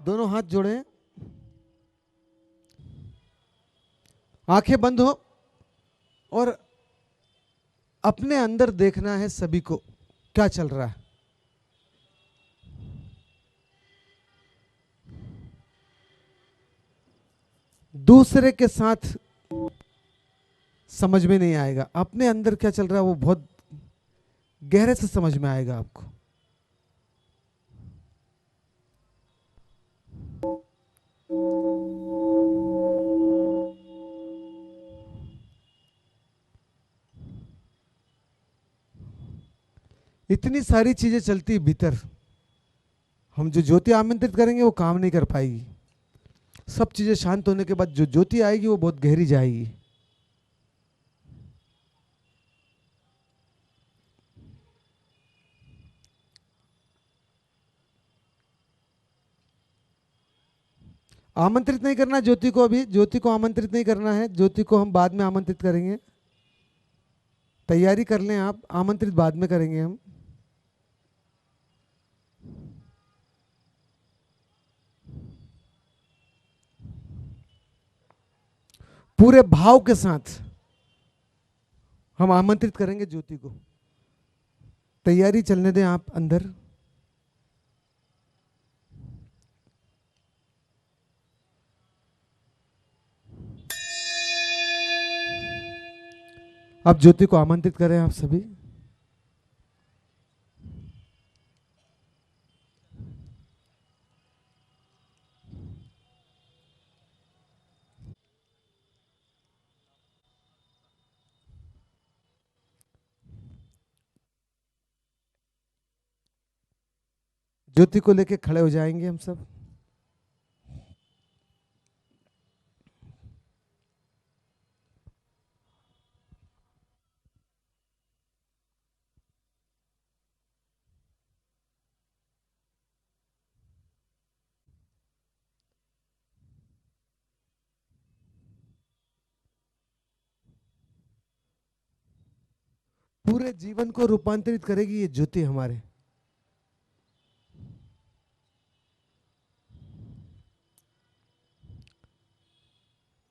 दोनों हाथ जोड़े, आंखें बंद हो और अपने अंदर देखना है सभी को क्या चल रहा है। दूसरे के साथ समझ में नहीं आएगा, अपने अंदर क्या चल रहा है वो बहुत गहरे से समझ में आएगा आपको। इतनी सारी चीजें चलती है भीतर, हम जो ज्योति आमंत्रित करेंगे वो काम नहीं कर पाएगी। सब चीजें शांत होने के बाद जो ज्योति आएगी वो बहुत गहरी जाएगी। आमंत्रित नहीं करना ज्योति को, अभी ज्योति को आमंत्रित नहीं करना है, ज्योति को हम बाद में आमंत्रित करेंगे। तैयारी कर लें आप, आमंत्रित बाद में करेंगे हम। पूरे भाव के साथ हम आमंत्रित करेंगे ज्योति को। तैयारी चलने दें आप अंदर। अब ज्योति को आमंत्रित करें आप सभी। ज्योति को लेके खड़े हो जाएंगे हम सब। पूरे जीवन को रूपांतरित करेगी ये ज्योति हमारे।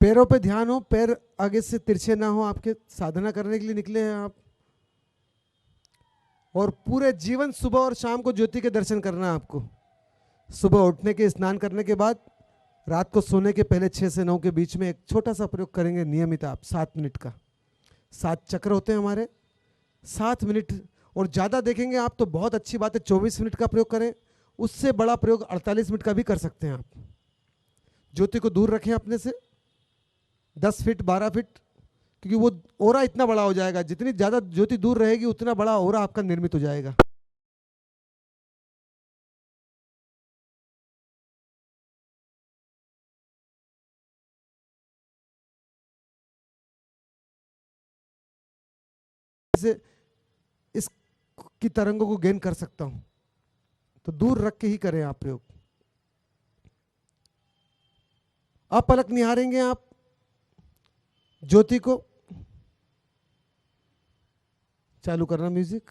पैरों पे ध्यान हो, पैर आगे से तिरछे ना हो, आपके साधना करने के लिए निकले हैं आप। और पूरे जीवन सुबह और शाम को ज्योति के दर्शन करना है आपको। सुबह उठने के, स्नान करने के बाद, रात को सोने के पहले 6 से 9 के बीच में एक छोटा सा प्रयोग करेंगे नियमित आप, 7 मिनट का। 7 चक्र होते हैं हमारे, 7 मिनट। और ज़्यादा देखेंगे आप तो बहुत अच्छी बात है, 24 मिनट का प्रयोग करें। उससे बड़ा प्रयोग 48 मिनट का भी कर सकते हैं आप। ज्योति को दूर रखें अपने से 10 फीट 12 फीट, क्योंकि वो ओरा इतना बड़ा हो जाएगा। जितनी ज़्यादा ज्योति दूर रहेगी उतना बड़ा ओरा आपका निर्मित हो जाएगा। से इस की तरंगों को गेन कर सकता हूं, तो दूर रख के ही करें आप प्रयोग। अपलक निहारेंगे आप ज्योति को। चालू करना म्यूजिक।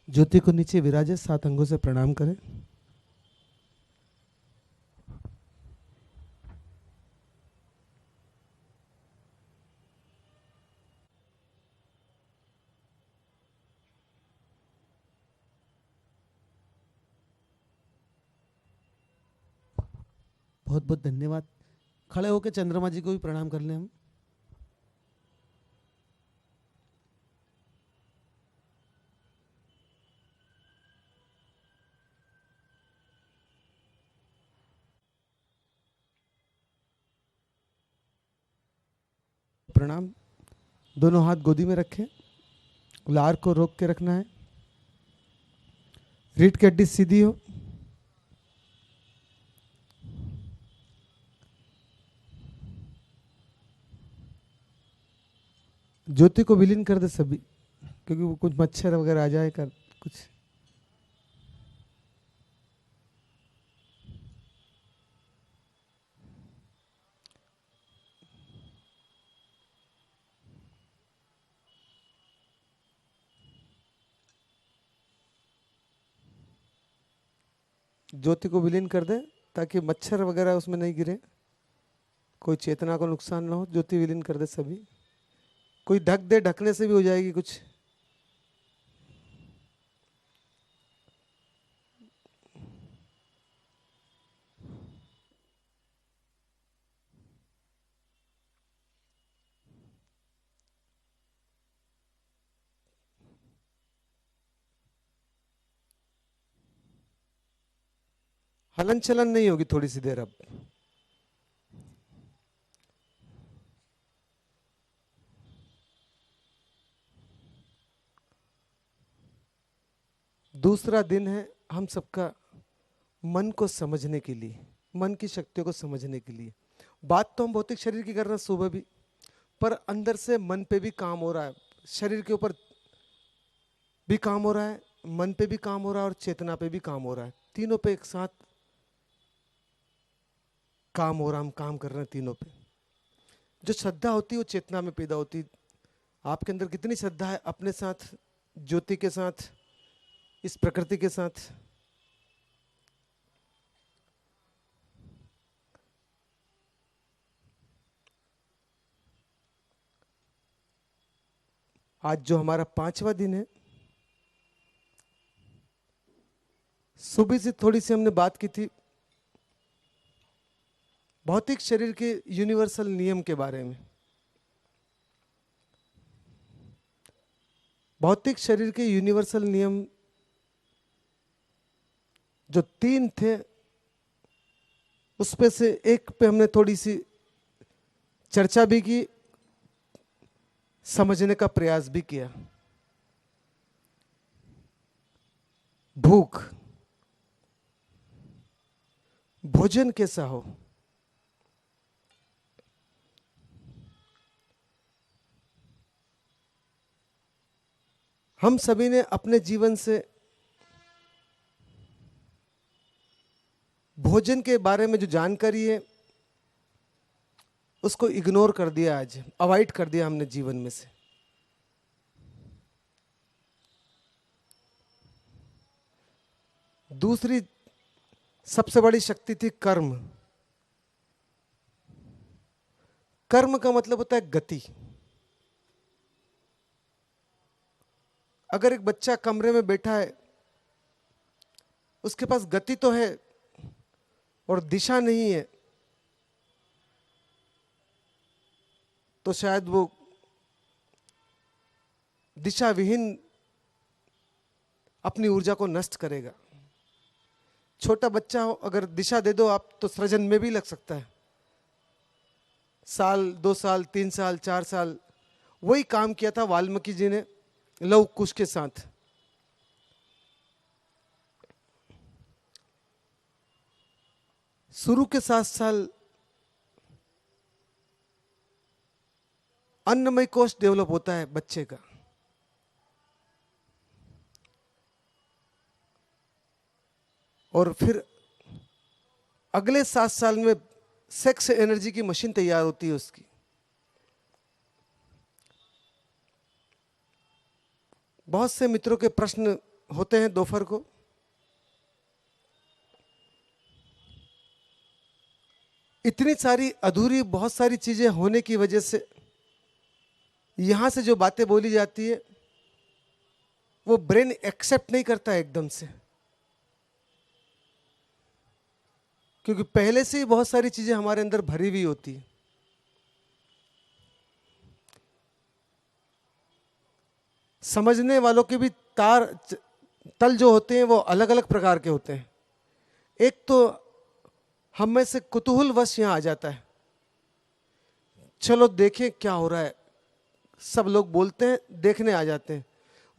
ज्योति को नीचे विराजे, 7 अंगों से प्रणाम करें। बहुत बहुत धन्यवाद। खड़े होकर चंद्रमा जी को भी प्रणाम कर लें हम। प्रणाम। दोनों हाथ गोदी में रखें, लार को रोक के रखना है, रीढ़ की हड्डी सीधी हो। ज्योति को विलीन कर दे सभी, क्योंकि वो कुछ मच्छर वगैरह आ जाए कर कुछ। ज्योति को विलीन कर दे ताकि मच्छर वगैरह उसमें नहीं गिरे, कोई चेतना को नुकसान ना हो। ज्योति विलीन कर दे सभी। कोई ढक दे, ढकने से भी हो जाएगी कुछ। हलन चलन नहीं होगी थोड़ी सी देर अब। दूसरा दिन है हम सबका मन को समझने के लिए, मन की शक्तियों को समझने के लिए। बात तो हम भौतिक शरीर की कर रहे हैं सुबह भी, पर अंदर से मन पे भी काम हो रहा है, शरीर के ऊपर भी काम हो रहा है, मन पे भी काम हो रहा है और चेतना पे भी काम हो रहा है। तीनों पे एक साथ काम हो रहा है, हम काम कर रहे हैं तीनों पे। जो श्रद्धा होती है वो चेतना में पैदा होती। आपके अंदर कितनी श्रद्धा है अपने साथ, ज्योति के साथ, इस प्रकृति के साथ? आज जो हमारा 5वां दिन है, सुबह से थोड़ी सी हमने बात की थी भौतिक शरीर के यूनिवर्सल नियम के बारे में। भौतिक शरीर के यूनिवर्सल नियम जो 3 थे, उसपे से एक पे हमने थोड़ी सी चर्चा भी की, समझने का प्रयास भी किया। भूख, भोजन कैसा हो, हम सभी ने अपने जीवन से भोजन के बारे में जो जानकारी है उसको इग्नोर कर दिया, आज अवॉइड कर दिया हमने जीवन में से। दूसरी सबसे बड़ी शक्ति थी कर्म। कर्म का मतलब होता है गति। अगर एक बच्चा कमरे में बैठा है, उसके पास गति तो है और दिशा नहीं है, तो शायद वो दिशा विहीन अपनी ऊर्जा को नष्ट करेगा। छोटा बच्चा हो, अगर दिशा दे दो आप, तो सृजन में भी लग सकता है। साल, 2 साल, 3 साल, 4 साल, वही काम किया था वाल्मीकि जी ने लव कुश के साथ। शुरू के 7 साल अन्नमय कोश डेवलप होता है बच्चे का, और फिर अगले 7 साल में सेक्स एनर्जी की मशीन तैयार होती है उसकी। बहुत से मित्रों के प्रश्न होते हैं दोपहर को, इतनी सारी अधूरी बहुत सारी चीजें होने की वजह से यहां से जो बातें बोली जाती है वो ब्रेन एक्सेप्ट नहीं करता है एकदम से, क्योंकि पहले से ही बहुत सारी चीजें हमारे अंदर भरी हुई होती है। समझने वालों के भी तल जो होते हैं वो अलग अलग प्रकार के होते हैं। एक तो हम में से कुतूहलवश यहां आ जाता है, चलो देखें क्या हो रहा है, सब लोग बोलते हैं, देखने आ जाते हैं।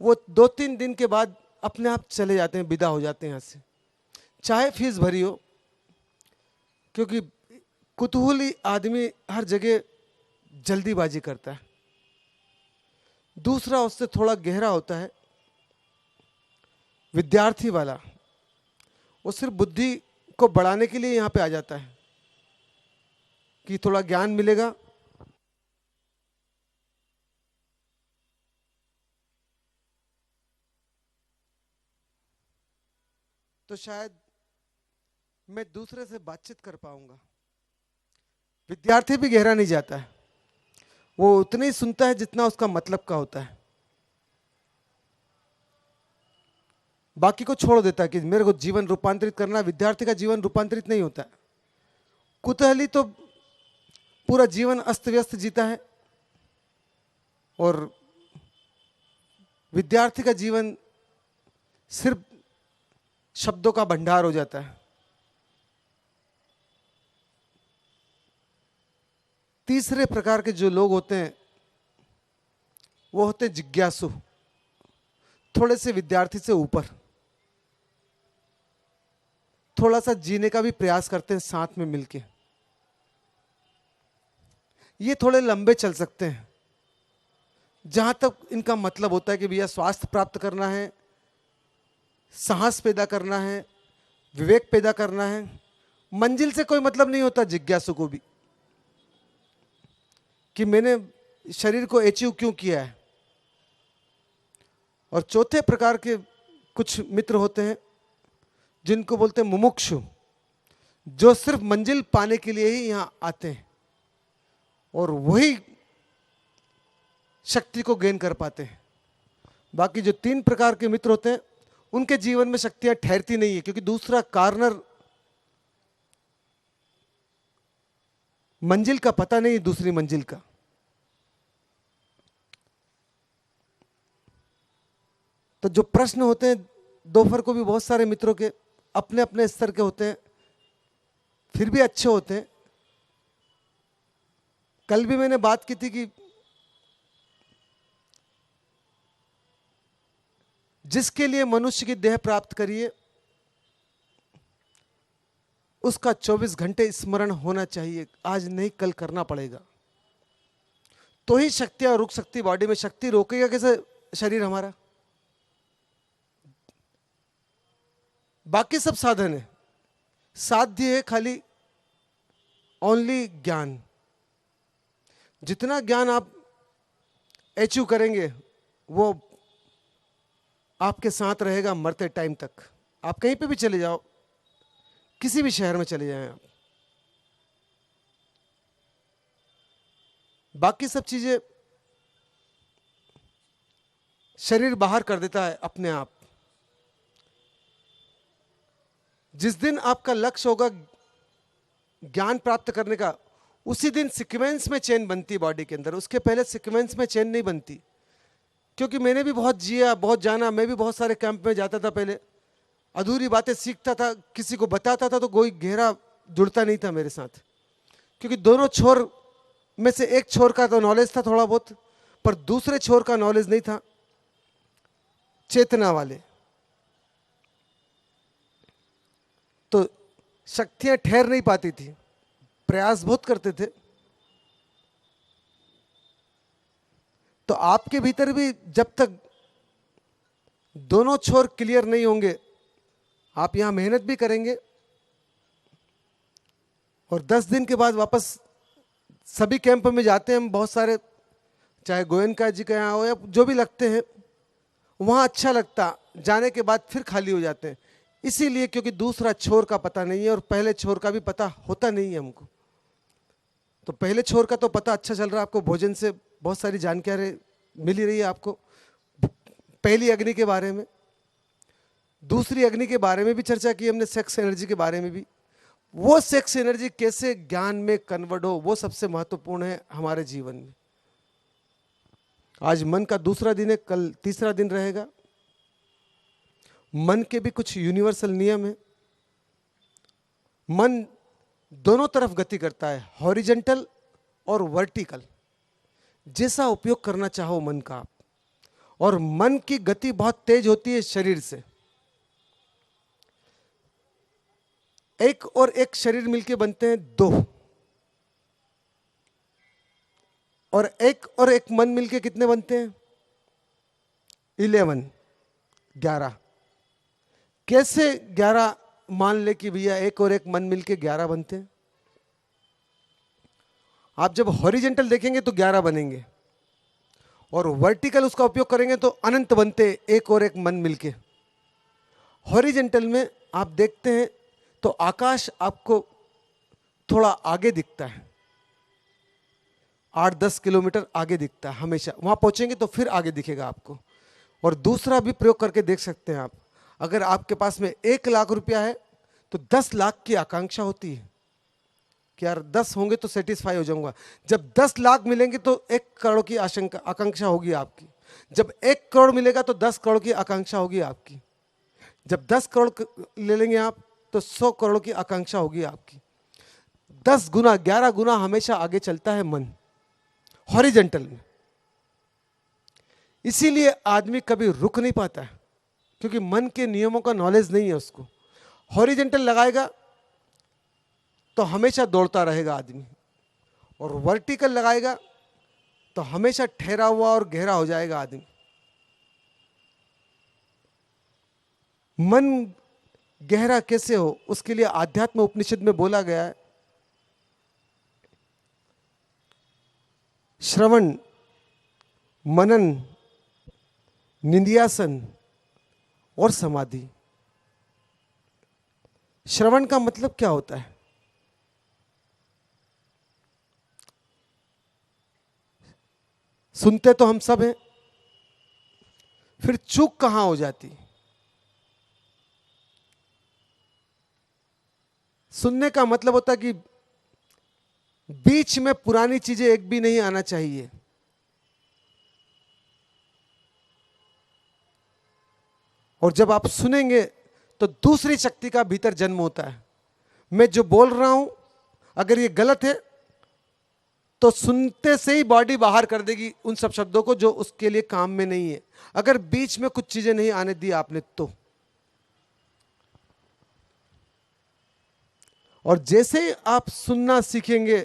वो 2-3 दिन के बाद अपने आप चले जाते हैं, विदा हो जाते हैं यहाँ से, चाहे फीस भरी हो, क्योंकि कुतूहली आदमी हर जगह जल्दीबाजी करता है। दूसरा उससे थोड़ा गहरा होता है विद्यार्थी वाला, वो सिर्फ बुद्धि को बढ़ाने के लिए यहाँ पे आ जाता है कि थोड़ा ज्ञान मिलेगा। तो शायद मैं दूसरे से बातचीत कर पाऊंगा। विद्यार्थी भी गहरा नहीं जाता है, वो उतना ही सुनता है जितना उसका मतलब का होता है, बाकी को छोड़ देता है कि मेरे को जीवन रूपांतरित करना। विद्यार्थी का जीवन रूपांतरित नहीं होता है। कुतूहली तो पूरा जीवन अस्त व्यस्त जीता है, और विद्यार्थी का जीवन सिर्फ शब्दों का भंडार हो जाता है। तीसरे प्रकार के जो लोग होते हैं वो होते हैं जिज्ञासु, थोड़े से विद्यार्थी से ऊपर, थोड़ा सा जीने का भी प्रयास करते हैं साथ में मिलके। ये थोड़े लंबे चल सकते हैं, जहां तक इनका मतलब होता है कि भैया स्वास्थ्य प्राप्त करना है, साहस पैदा करना है, विवेक पैदा करना है। मंजिल से कोई मतलब नहीं होता जिज्ञासु को भी, कि मैंने शरीर को अचीव क्यों किया है। और चौथे प्रकार के कुछ मित्र होते हैं जिनको बोलते हैं मुमुक्षु, जो सिर्फ मंजिल पाने के लिए ही यहां आते हैं और वही शक्ति को गेन कर पाते हैं। बाकी जो 3 प्रकार के मित्र होते हैं उनके जीवन में शक्तियां ठहरती नहीं है, क्योंकि दूसरा कार्नर मंजिल का पता नहीं, दूसरी मंजिल का। तो जो प्रश्न होते हैं दोपहर को भी बहुत सारे मित्रों के अपने अपने स्तर के होते हैं, फिर भी अच्छे होते हैं। कल भी मैंने बात की थी कि जिसके लिए मनुष्य की देह प्राप्त करिए उसका 24 घंटे स्मरण होना चाहिए। आज नहीं कल करना पड़ेगा, तो ही शक्तियां रुक सकती। बॉडी में शक्ति रोकेगा कैसे शरीर हमारा? बाकी सब साधन है, साध्य है खाली ओनली ज्ञान। जितना ज्ञान आप अचीव करेंगे वो आपके साथ रहेगा मरते टाइम तक। आप कहीं पे भी चले जाओ, किसी भी शहर में चले जाएं आप, बाकी सब चीजें शरीर बाहर कर देता है अपने आप। जिस दिन आपका लक्ष्य होगा ज्ञान प्राप्त करने का, उसी दिन सीक्वेंस में चेन बनती है बॉडी के अंदर, उसके पहले सीक्वेंस में चेन नहीं बनती। क्योंकि मैंने भी बहुत जिया, बहुत जाना, मैं भी बहुत सारे कैंप में जाता था पहले, अधूरी बातें सीखता था, किसी को बताता था तो कोई गहरा जुड़ता नहीं था मेरे साथ, क्योंकि दोनों छोर में से एक छोर का तो नॉलेज था थोड़ा बहुत, पर दूसरे छोर का नॉलेज नहीं था, चेतना वाले। तो शक्तियां ठहर नहीं पाती थी, प्रयास बहुत करते थे। तो आपके भीतर भी जब तक दोनों छोर क्लियर नहीं होंगे, आप यहां मेहनत भी करेंगे और 10 दिन के बाद वापस सभी कैंप में जाते हैं हम बहुत सारे, चाहे गोयनका जी के यहाँ हो या जो भी लगते हैं, वहाँ अच्छा लगता। जाने के बाद फिर खाली हो जाते हैं। इसीलिए क्योंकि दूसरा छोर का पता नहीं है और पहले छोर का भी पता होता नहीं है हमको। तो पहले छोर का तो पता अच्छा चल रहा है, आपको भोजन से बहुत सारी जानकारी मिल ही रही है आपको, पहली अग्नि के बारे में, दूसरी अग्नि के बारे में भी चर्चा की हमने, सेक्स एनर्जी के बारे में भी। वो सेक्स एनर्जी कैसे ज्ञान में कन्वर्ट हो, वो सबसे महत्वपूर्ण है हमारे जीवन में। आज मन का दूसरा दिन है, कल तीसरा दिन रहेगा। मन के भी कुछ यूनिवर्सल नियम है। मन दोनों तरफ गति करता है, हॉरिजॉन्टल और वर्टिकल, जैसा उपयोग करना चाहो मन का आप। और मन की गति बहुत तेज होती है शरीर से। एक और एक शरीर मिलके बनते हैं 2, और एक मन मिलके कितने बनते हैं? 11। कैसे 11 मान ले कि भैया एक और एक मन मिलके 11 बनते हैं? आप जब हॉरिजॉन्टल देखेंगे तो 11 बनेंगे, और वर्टिकल उसका उपयोग करेंगे तो अनंत बनते एक और एक मन मिलके। हॉरिजॉन्टल में आप देखते हैं तो आकाश आपको थोड़ा आगे दिखता है, 8-10 किलोमीटर आगे दिखता है हमेशा। वहां पहुंचेंगे तो फिर आगे दिखेगा आपको। और दूसरा भी प्रयोग करके देख सकते हैं आप, अगर आपके पास में 1 लाख रुपया है तो 10 लाख की आकांक्षा होती है कि यार 10 होंगे तो सेटिस्फाई हो जाऊंगा। जब 10 लाख मिलेंगे तो 1 करोड़ की आकांक्षा होगी आपकी। जब 1 करोड़ मिलेगा तो 10 करोड़ की आकांक्षा होगी आपकी। जब 10 करोड़ ले लेंगे आप तो 100 करोड़ की आकांक्षा होगी आपकी। 10 गुना 11 गुना हमेशा आगे चलता है मन हॉरिजॉन्टल में। इसीलिए आदमी कभी रुक नहीं पाता है, क्योंकि मन के नियमों का नॉलेज नहीं है उसको। हॉरिजॉन्टल लगाएगा तो हमेशा दौड़ता रहेगा आदमी, और वर्टिकल लगाएगा तो हमेशा ठहरा हुआ और गहरा हो जाएगा आदमी। मन गहरा कैसे हो, उसके लिए आध्यात्म उपनिषद में बोला गया है, श्रवण, मनन, निंध्यासन और समाधि। श्रवण का मतलब क्या होता है? सुनते तो हम सब हैं, फिर चूक कहां हो जाती? सुनने का मतलब होता है कि बीच में पुरानी चीजें एक भी नहीं आना चाहिए। और जब आप सुनेंगे तो दूसरी शक्ति का भीतर जन्म होता है। मैं जो बोल रहा हूं अगर ये गलत है तो सुनते से ही बॉडी बाहर कर देगी उन सब शब्दों को जो उसके लिए काम में नहीं है, अगर बीच में कुछ चीजें नहीं आने दी आपने तो। और जैसे ही आप सुनना सीखेंगे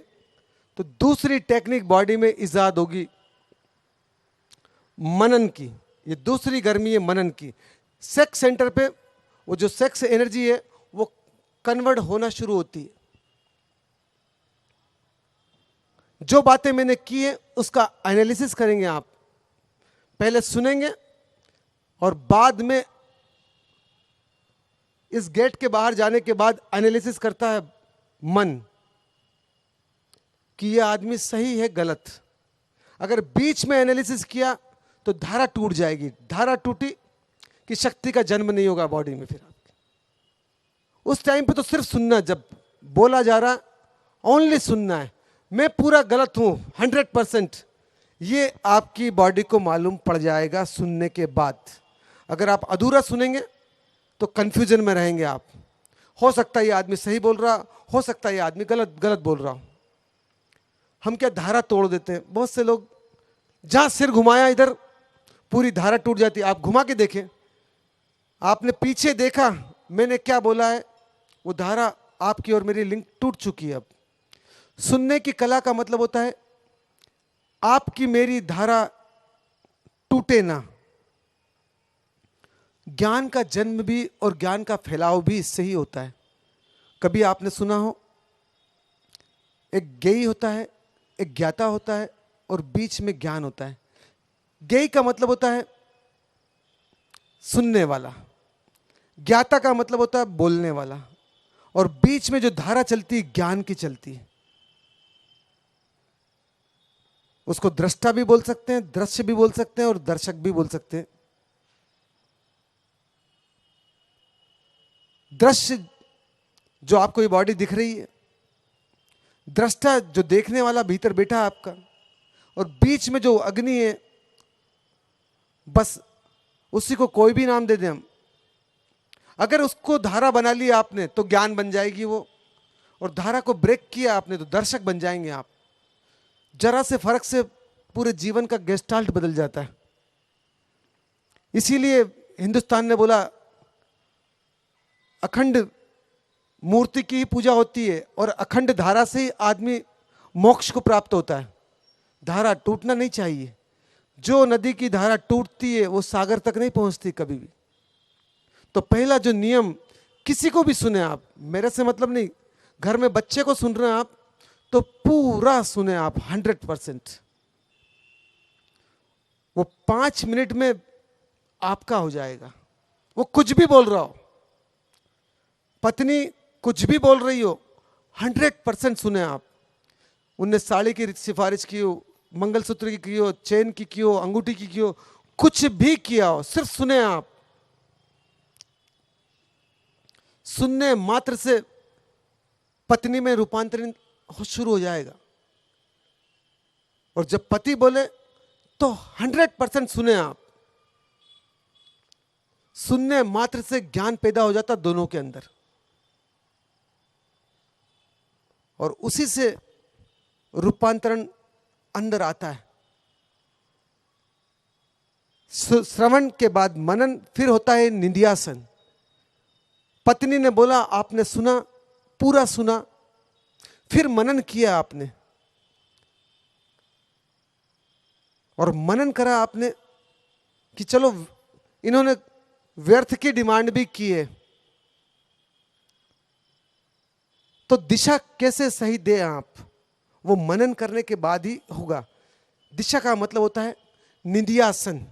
तो दूसरी टेक्निक बॉडी में इजाद होगी, मनन की। ये दूसरी गर्मी है मनन की। सेक्स सेंटर पे वो जो सेक्स एनर्जी है वो कन्वर्ट होना शुरू होती है। जो बातें मैंने की है उसका एनालिसिस करेंगे आप। पहले सुनेंगे और बाद में इस गेट के बाहर जाने के बाद एनालिसिस करता है मन कि यह आदमी सही है गलत। अगर बीच में एनालिसिस किया तो धारा टूट जाएगी। धारा टूटी कि शक्ति का जन्म नहीं होगा बॉडी में। फिर आपके उस टाइम पे तो सिर्फ सुनना, जब बोला जा रहा ओनली सुनना है। मैं पूरा गलत हूं 100%, ये आपकी बॉडी को मालूम पड़ जाएगा सुनने के बाद। अगर आप अधूरा सुनेंगे तो कंफ्यूजन में रहेंगे आप। हो सकता है ये आदमी सही बोल रहा, हो सकता है ये आदमी गलत बोल रहा। हम क्या धारा तोड़ देते हैं। बहुत से लोग जहां सिर घुमाया इधर पूरी धारा टूट जाती है। आप घुमा के देखें, आपने पीछे देखा मैंने क्या बोला है, वो धारा आपकी और मेरी लिंक टूट चुकी है। अब सुनने की कला का मतलब होता है आपकी मेरी धारा टूटे ना। ज्ञान का जन्म भी और ज्ञान का फैलाव भी इससे ही होता है। कभी आपने सुना हो एक ज्ञेय होता है, एक ज्ञाता होता है और बीच में ज्ञान होता है। ज्ञेय का मतलब होता है सुनने वाला। ज्ञाता का मतलब होता है बोलने वाला, और बीच में जो धारा चलती है ज्ञान की चलती है, उसको दृष्टा भी बोल सकते हैं, दृश्य भी बोल सकते हैं, और दर्शक भी बोल सकते हैं। दृश्य जो आपको ये बॉडी दिख रही है, दृष्टा जो देखने वाला भीतर बैठा है आपका, और बीच में जो अग्नि है, बस उसी को कोई भी नाम दे दें हम, अगर उसको धारा बना लिया आपने तो ज्ञान बन जाएगी वो, और धारा को ब्रेक किया आपने तो दर्शक बन जाएंगे आप। जरा से फर्क से पूरे जीवन का गेस्टाल्ट बदल जाता है। इसीलिए हिंदुस्तान ने बोला अखंड मूर्ति की ही पूजा होती है, और अखंड धारा से ही आदमी मोक्ष को प्राप्त होता है। धारा टूटना नहीं चाहिए। जो नदी की धारा टूटती है वो सागर तक नहीं पहुंचती कभी भी। तो पहला जो नियम, किसी को भी सुने आप, मेरे से मतलब नहीं, घर में बच्चे को सुन रहे हैं आप तो पूरा सुने आप 100%। वो 5 मिनट में आपका हो जाएगा। वो कुछ भी बोल रहा हो, पत्नी कुछ भी बोल रही हो, 100% सुने आप। उनने साड़ी की सिफारिश की हो, मंगलसूत्र की हो, चेन की हो, अंगूठी की हो, कुछ भी किया हो, सिर्फ सुने आप। सुनने मात्र से पत्नी में रूपांतरण शुरू हो जाएगा। और जब पति बोले तो 100% सुने आप। सुनने मात्र से ज्ञान पैदा हो जाता दोनों के अंदर, और उसी से रूपांतरण अंदर आता है। श्रवण के बाद मनन, फिर होता है निंध्यासन। पत्नी ने बोला, आपने सुना, पूरा सुना, फिर मनन किया आपने, और मनन करा आपने कि चलो इन्होंने व्यर्थ की डिमांड भी की है, तो दिशा कैसे सही दे आप, वो मनन करने के बाद ही होगा। दिशा का मतलब होता है निंध्यासन।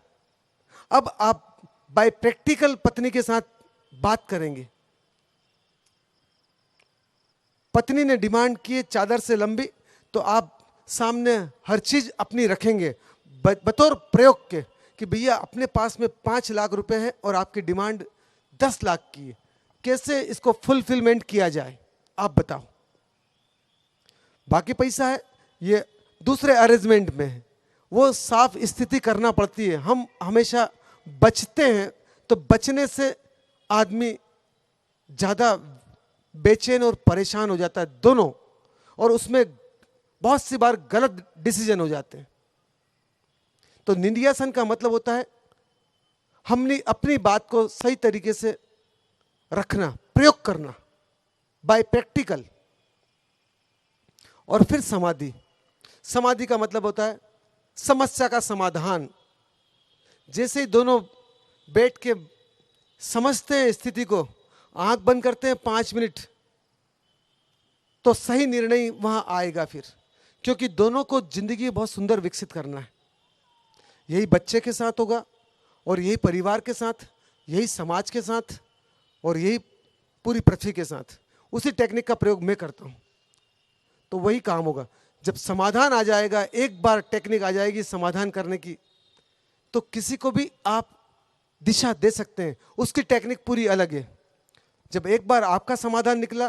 अब आप बाय प्रैक्टिकल पत्नी के साथ बात करेंगे। पत्नी ने डिमांड की है चादर से लंबी, तो आप सामने हर चीज अपनी रखेंगे बतौर प्रयोग के कि भैया अपने पास में 5 लाख रुपए है और आपकी डिमांड 10 लाख की है, कैसे इसको फुलफिलमेंट किया जाए आप बताओ। बाकी पैसा है ये दूसरे अरेंजमेंट में है, वो साफ स्थिति करना पड़ती है। हम हमेशा बचते हैं, तो बचने से आदमी ज़्यादा बेचैन और परेशान हो जाता है दोनों, और उसमें बहुत सी बार गलत डिसीजन हो जाते हैं। तो निंध्यासन का मतलब होता है हमने अपनी बात को सही तरीके से रखना, प्रयोग करना बाय प्रैक्टिकल। और फिर समाधि। समाधि का मतलब होता है समस्या का समाधान। जैसे ही दोनों बैठ के समझते हैं स्थिति को, आंख बंद करते हैं 5 मिनट, तो सही निर्णय वहां आएगा फिर, क्योंकि दोनों को जिंदगी बहुत सुंदर विकसित करना है। यही बच्चे के साथ होगा, और यही परिवार के साथ, यही समाज के साथ, और यही पूरी पृथ्वी के साथ। उसी टेक्निक का प्रयोग मैं करता हूं, तो वही काम होगा। जब समाधान आ जाएगा, एक बार टेक्निक आ जाएगी समाधान करने की, तो किसी को भी आप दिशा दे सकते हैं। उसकी टेक्निक पूरी अलग है। जब एक बार आपका समाधान निकला,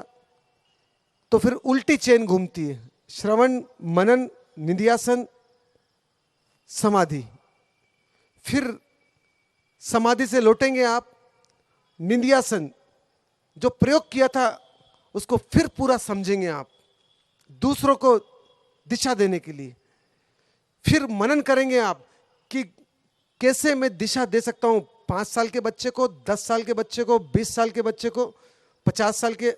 तो फिर उल्टी चेन घूमती है। श्रवण, मनन, निंध्यासन, समाधि। फिर समाधि से लौटेंगे आप, निंध्यासन, जो प्रयोग किया था उसको फिर पूरा समझेंगे आप, दूसरों को दिशा देने के लिए। फिर मनन करेंगे आप कि कैसे मैं दिशा दे सकता हूं 5 साल के बच्चे को, 10 साल के बच्चे को, 20 साल के बच्चे को, 50 साल के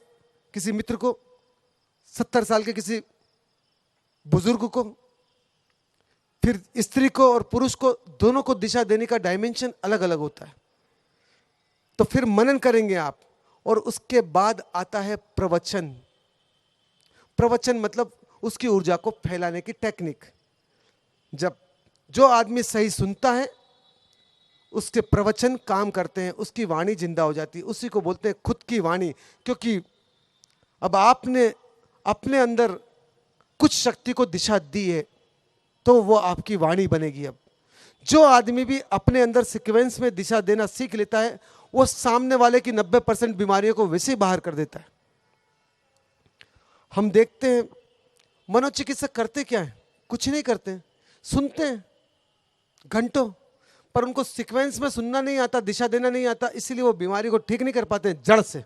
किसी मित्र को, 70 साल के किसी बुजुर्ग को। फिर स्त्री को और पुरुष को, दोनों को दिशा देने का डायमेंशन अलग अलग होता है। तो फिर मनन करेंगे आप, और उसके बाद आता है प्रवचन। प्रवचन मतलब उसकी ऊर्जा को फैलाने की टेक्निक। जब जो आदमी सही सुनता है उसके प्रवचन काम करते हैं, उसकी वाणी जिंदा हो जाती है। उसी को बोलते हैं खुद की वाणी। क्योंकि अब आपने अपने अंदर कुछ शक्ति को दिशा दी है, तो वो आपकी वाणी बनेगी। अब जो आदमी भी अपने अंदर सीक्वेंस में दिशा देना सीख लेता है, वो सामने वाले की 90% बीमारियों को वैसे ही बाहर कर देता है। हम देखते हैं मनोचिकित्सक करते क्या है? कुछ नहीं करते, सुनते हैं घंटों, पर उनको सीक्वेंस में सुनना नहीं आता, दिशा देना नहीं आता, इसीलिए वो बीमारी को ठीक नहीं कर पाते जड़ से।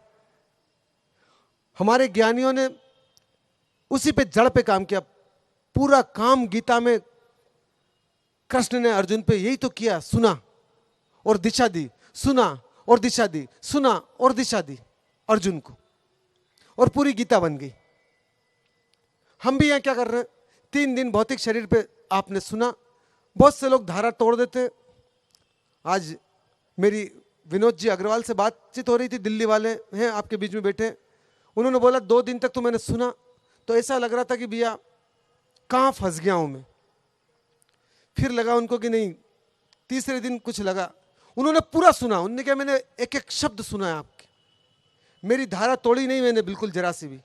हमारे ज्ञानियों ने उसी पे जड़ पे काम किया। पूरा काम गीता में कृष्ण ने अर्जुन पे यही तो किया, सुना और दिशा दी, सुना और दिशा दी, सुना और दिशा दी अर्जुन को, और पूरी गीता बन गई। हम भी यहां क्या कर रहे हैं? 3 दिन भौतिक शरीर पे आपने सुना, बहुत से लोग धारा तोड़ देते। आज मेरी विनोद जी अग्रवाल से बातचीत हो रही थी, दिल्ली वाले हैं आपके बीच में बैठे। उन्होंने बोला 2 दिन तक तो मैंने सुना, तो ऐसा लग रहा था कि भैया कहाँ फंस गया हूं मैं। फिर लगा उनको कि नहीं, तीसरे दिन कुछ लगा, उन्होंने पूरा सुना। उन्होंने कहा मैंने एक एक शब्द सुना है आपके, मेरी धारा तोड़ी नहीं मैंने बिल्कुल जरा सी भी।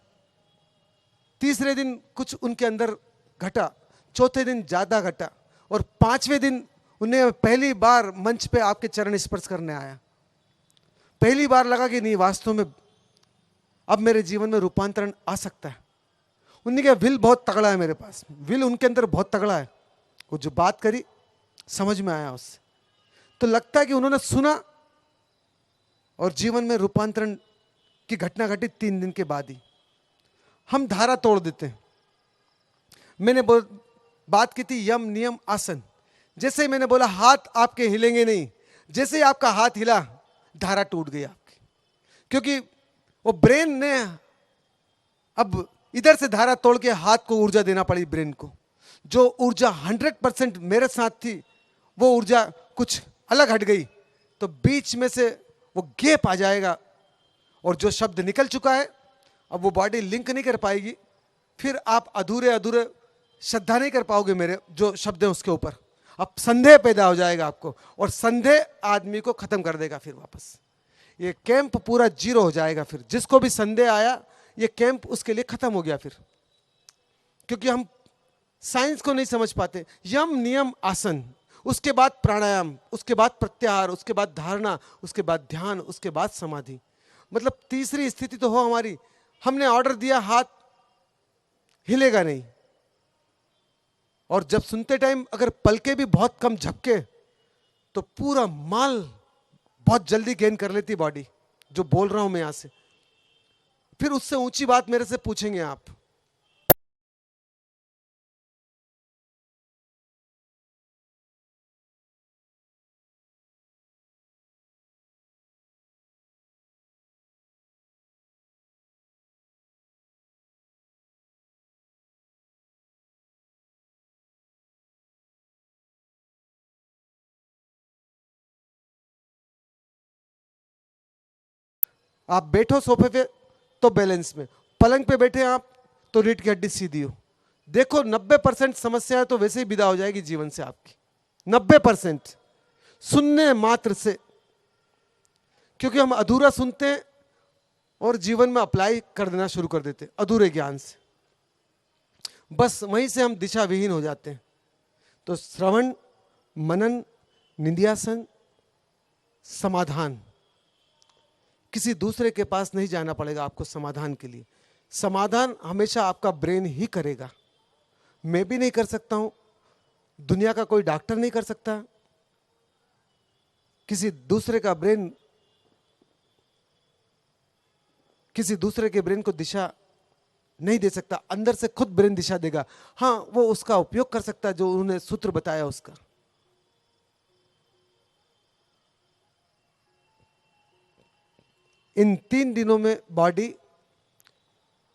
तीसरे दिन कुछ उनके अंदर घटा, चौथे दिन ज्यादा घटा, और 5वें दिन उन्हें पहली बार मंच पे आपके चरण स्पर्श करने आया। पहली बार लगा कि नहीं, वास्तव में अब मेरे जीवन में रूपांतरण आ सकता है। उन्होंने कहा विल बहुत तगड़ा है मेरे पास, विल उनके अंदर बहुत तगड़ा है। वो जो बात करी समझ में आया उससे, तो लगता है कि उन्होंने सुना और जीवन में रूपांतरण की घटना घटी 3 दिन के बाद ही। हम धारा तोड़ देते हैं। मैंने बात की थी यम नियम आसन। जैसे ही मैंने बोला हाथ आपके हिलेंगे नहीं, जैसे ही आपका हाथ हिला धारा टूट गई आपकी, क्योंकि वो ब्रेन ने अब इधर से धारा तोड़ के हाथ को ऊर्जा देना पड़ी ब्रेन को। जो ऊर्जा 100% मेरे साथ थी, वो ऊर्जा कुछ अलग हट गई, तो बीच में से वो गैप आ जाएगा, और जो शब्द निकल चुका है अब वो बॉडी लिंक नहीं कर पाएगी। फिर आप अधूरे अधूरे श्रद्धा नहीं कर पाओगे मेरे जो शब्द है उसके ऊपर। अब संदेह पैदा हो जाएगा आपको, और संदेह आदमी को खत्म कर देगा। फिर वापस ये कैंप पूरा 0 हो जाएगा। फिर जिसको भी संदेह आया, ये कैंप उसके लिए खत्म हो गया फिर, क्योंकि हम साइंस को नहीं समझ पाते। यम नियम आसन, उसके बाद प्राणायाम, उसके बाद प्रत्याहार, उसके बाद धारणा, उसके बाद ध्यान, उसके बाद समाधि। मतलब तीसरी स्थिति तो हो हमारी। हमने ऑर्डर दिया हाथ हिलेगा नहीं, और जब सुनते टाइम अगर पलके भी बहुत कम झपके, तो पूरा माल बहुत जल्दी गेन कर लेती बॉडी, जो बोल रहा हूं मैं यहां से। फिर उससे ऊंची बात मेरे से पूछेंगे आप। आप बैठो सोफे पे तो बैलेंस में, पलंग पे बैठे आप तो रीढ़ की हड्डी सीधी हो। देखो 90% समस्या तो वैसे ही विदा हो जाएगी जीवन से आपकी, 90% सुनने मात्र से। क्योंकि हम अधूरा सुनते हैं और जीवन में अप्लाई कर देना शुरू कर देते हैं अधूरे ज्ञान से, बस वहीं से हम दिशा विहीन हो जाते हैं। तो श्रवण, मनन, निधिध्यासन, समाधान, किसी दूसरे के पास नहीं जाना पड़ेगा आपको समाधान के लिए। समाधान हमेशा आपका ब्रेन ही करेगा। मैं भी नहीं कर सकता हूं, दुनिया का कोई डॉक्टर नहीं कर सकता, किसी दूसरे का ब्रेन किसी दूसरे के ब्रेन को दिशा नहीं दे सकता। अंदर से खुद ब्रेन दिशा देगा। हाँ, वो उसका उपयोग कर सकता है जो उन्होंने सूत्र बताया उसका। इन 3 दिनों में बॉडी,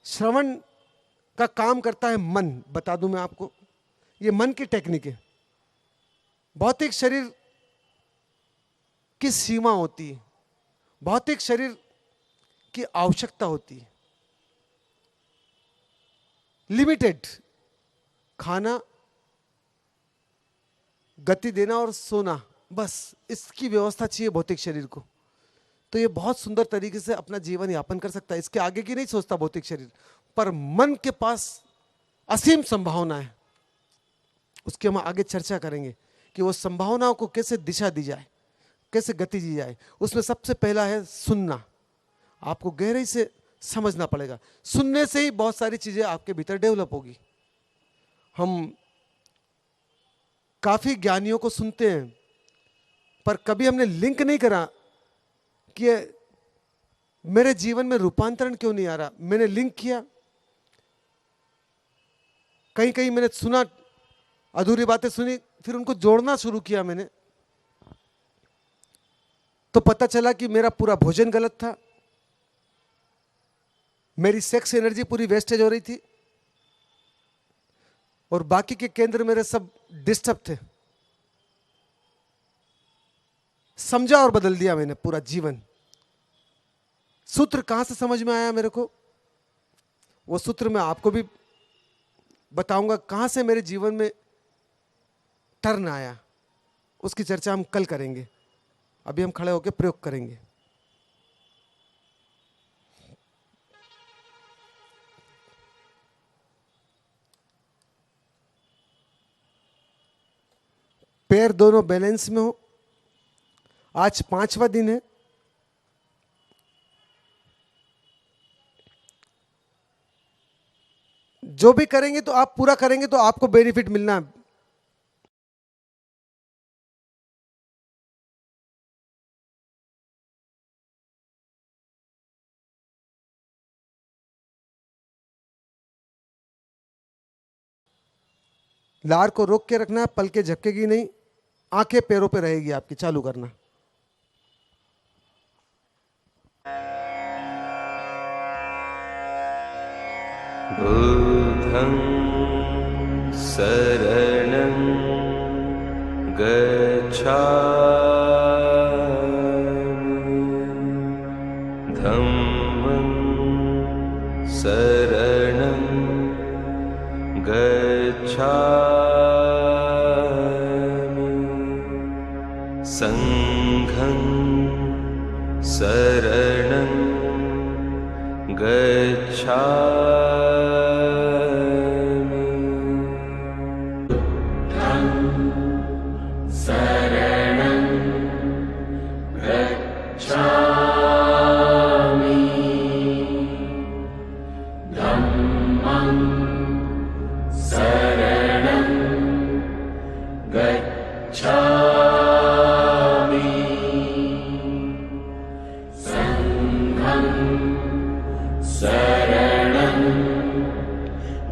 श्रवण का काम करता है मन। बता दूं मैं आपको, ये मन की टेक्निक है। भौतिक शरीर की सीमा होती है, भौतिक शरीर की आवश्यकता होती है, लिमिटेड। खाना, गति देना और सोना, बस इसकी व्यवस्था चाहिए भौतिक शरीर को, तो ये बहुत सुंदर तरीके से अपना जीवन यापन कर सकता है। इसके आगे की नहीं सोचता भौतिक शरीर, पर मन के पास असीम संभावना है। उसकी हम आगे चर्चा करेंगे कि वो संभावनाओं को कैसे दिशा दी जाए, कैसे गति दी जाए। उसमें सबसे पहला है सुनना। आपको गहराई से समझना पड़ेगा। सुनने से ही बहुत सारी चीजें आपके भीतर डेवलप होगी। हम काफी ज्ञानियों को सुनते हैं, पर कभी हमने लिंक नहीं करा कि मेरे जीवन में रूपांतरण क्यों नहीं आ रहा। मैंने लिंक किया, कहीं कहीं मैंने सुना, अधूरी बातें सुनी, फिर उनको जोड़ना शुरू किया मैंने, तो पता चला कि मेरा पूरा भोजन गलत था, मेरी सेक्स एनर्जी पूरी वेस्टेज हो रही थी, और बाकी के केंद्र मेरे सब डिस्टर्ब थे। समझा और बदल दिया मैंने पूरा जीवन। सूत्र कहां से समझ में आया मेरे को, वो सूत्र मैं आपको भी बताऊंगा कहां से मेरे जीवन में टर्न आया। उसकी चर्चा हम कल करेंगे। अभी हम खड़े होकर प्रयोग करेंगे। पैर दोनों बैलेंस में हो। आज 5वां दिन है। जो भी करेंगे तो आप पूरा करेंगे तो आपको बेनिफिट मिलना है। लार को रोक के रखना है, पलके झपकेगी नहीं, आंखें पैरों पे रहेगी आपकी। चालू करना। बुद्धं शरणं गच्छामि, धम्मं शरणं गच्छामि, संघं शरणं गच्छामि, शरणं गच्छामि, धम्मं शरणं गच्छामि, संघं शरणं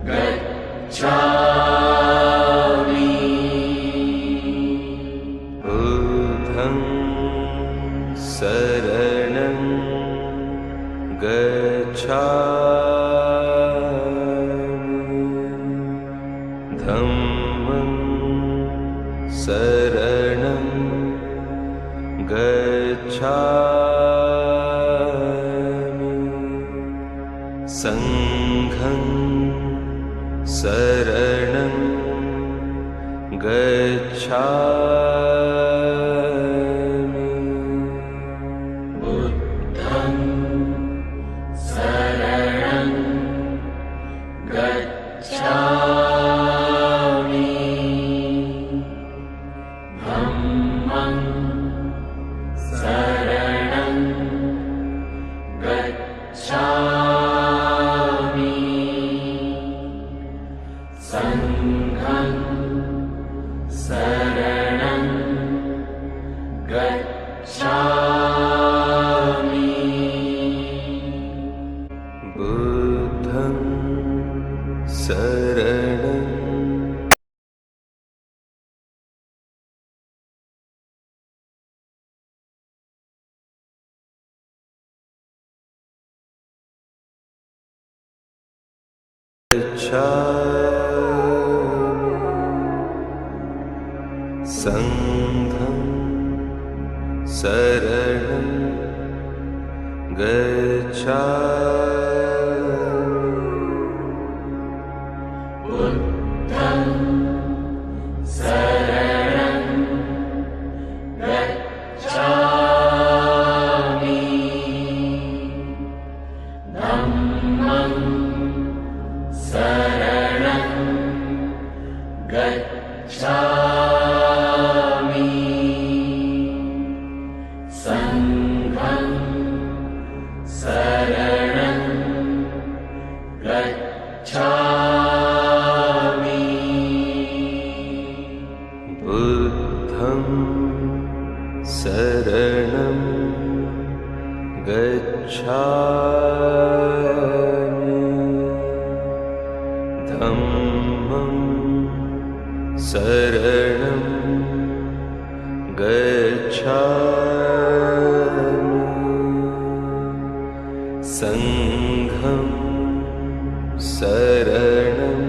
गच्छामि, बुद्धं शरणं गच्छामि, धम्मं शरणं गच्छामि, संघं शरणं गच्छामि, बुद्धं शरणं गच्छामि, धम्मं शरणं गच्छामि, संघं शरणं गच्छामि, बुद्धं शरणं गच्छामि, संघं शरणं गच्छामि, बुद्धं शरणं गच्छामि संघं शरणं गच्छामि बुद्धं शरणं गच्छामि धम्मं शरणं गच्छामि संघं शरणं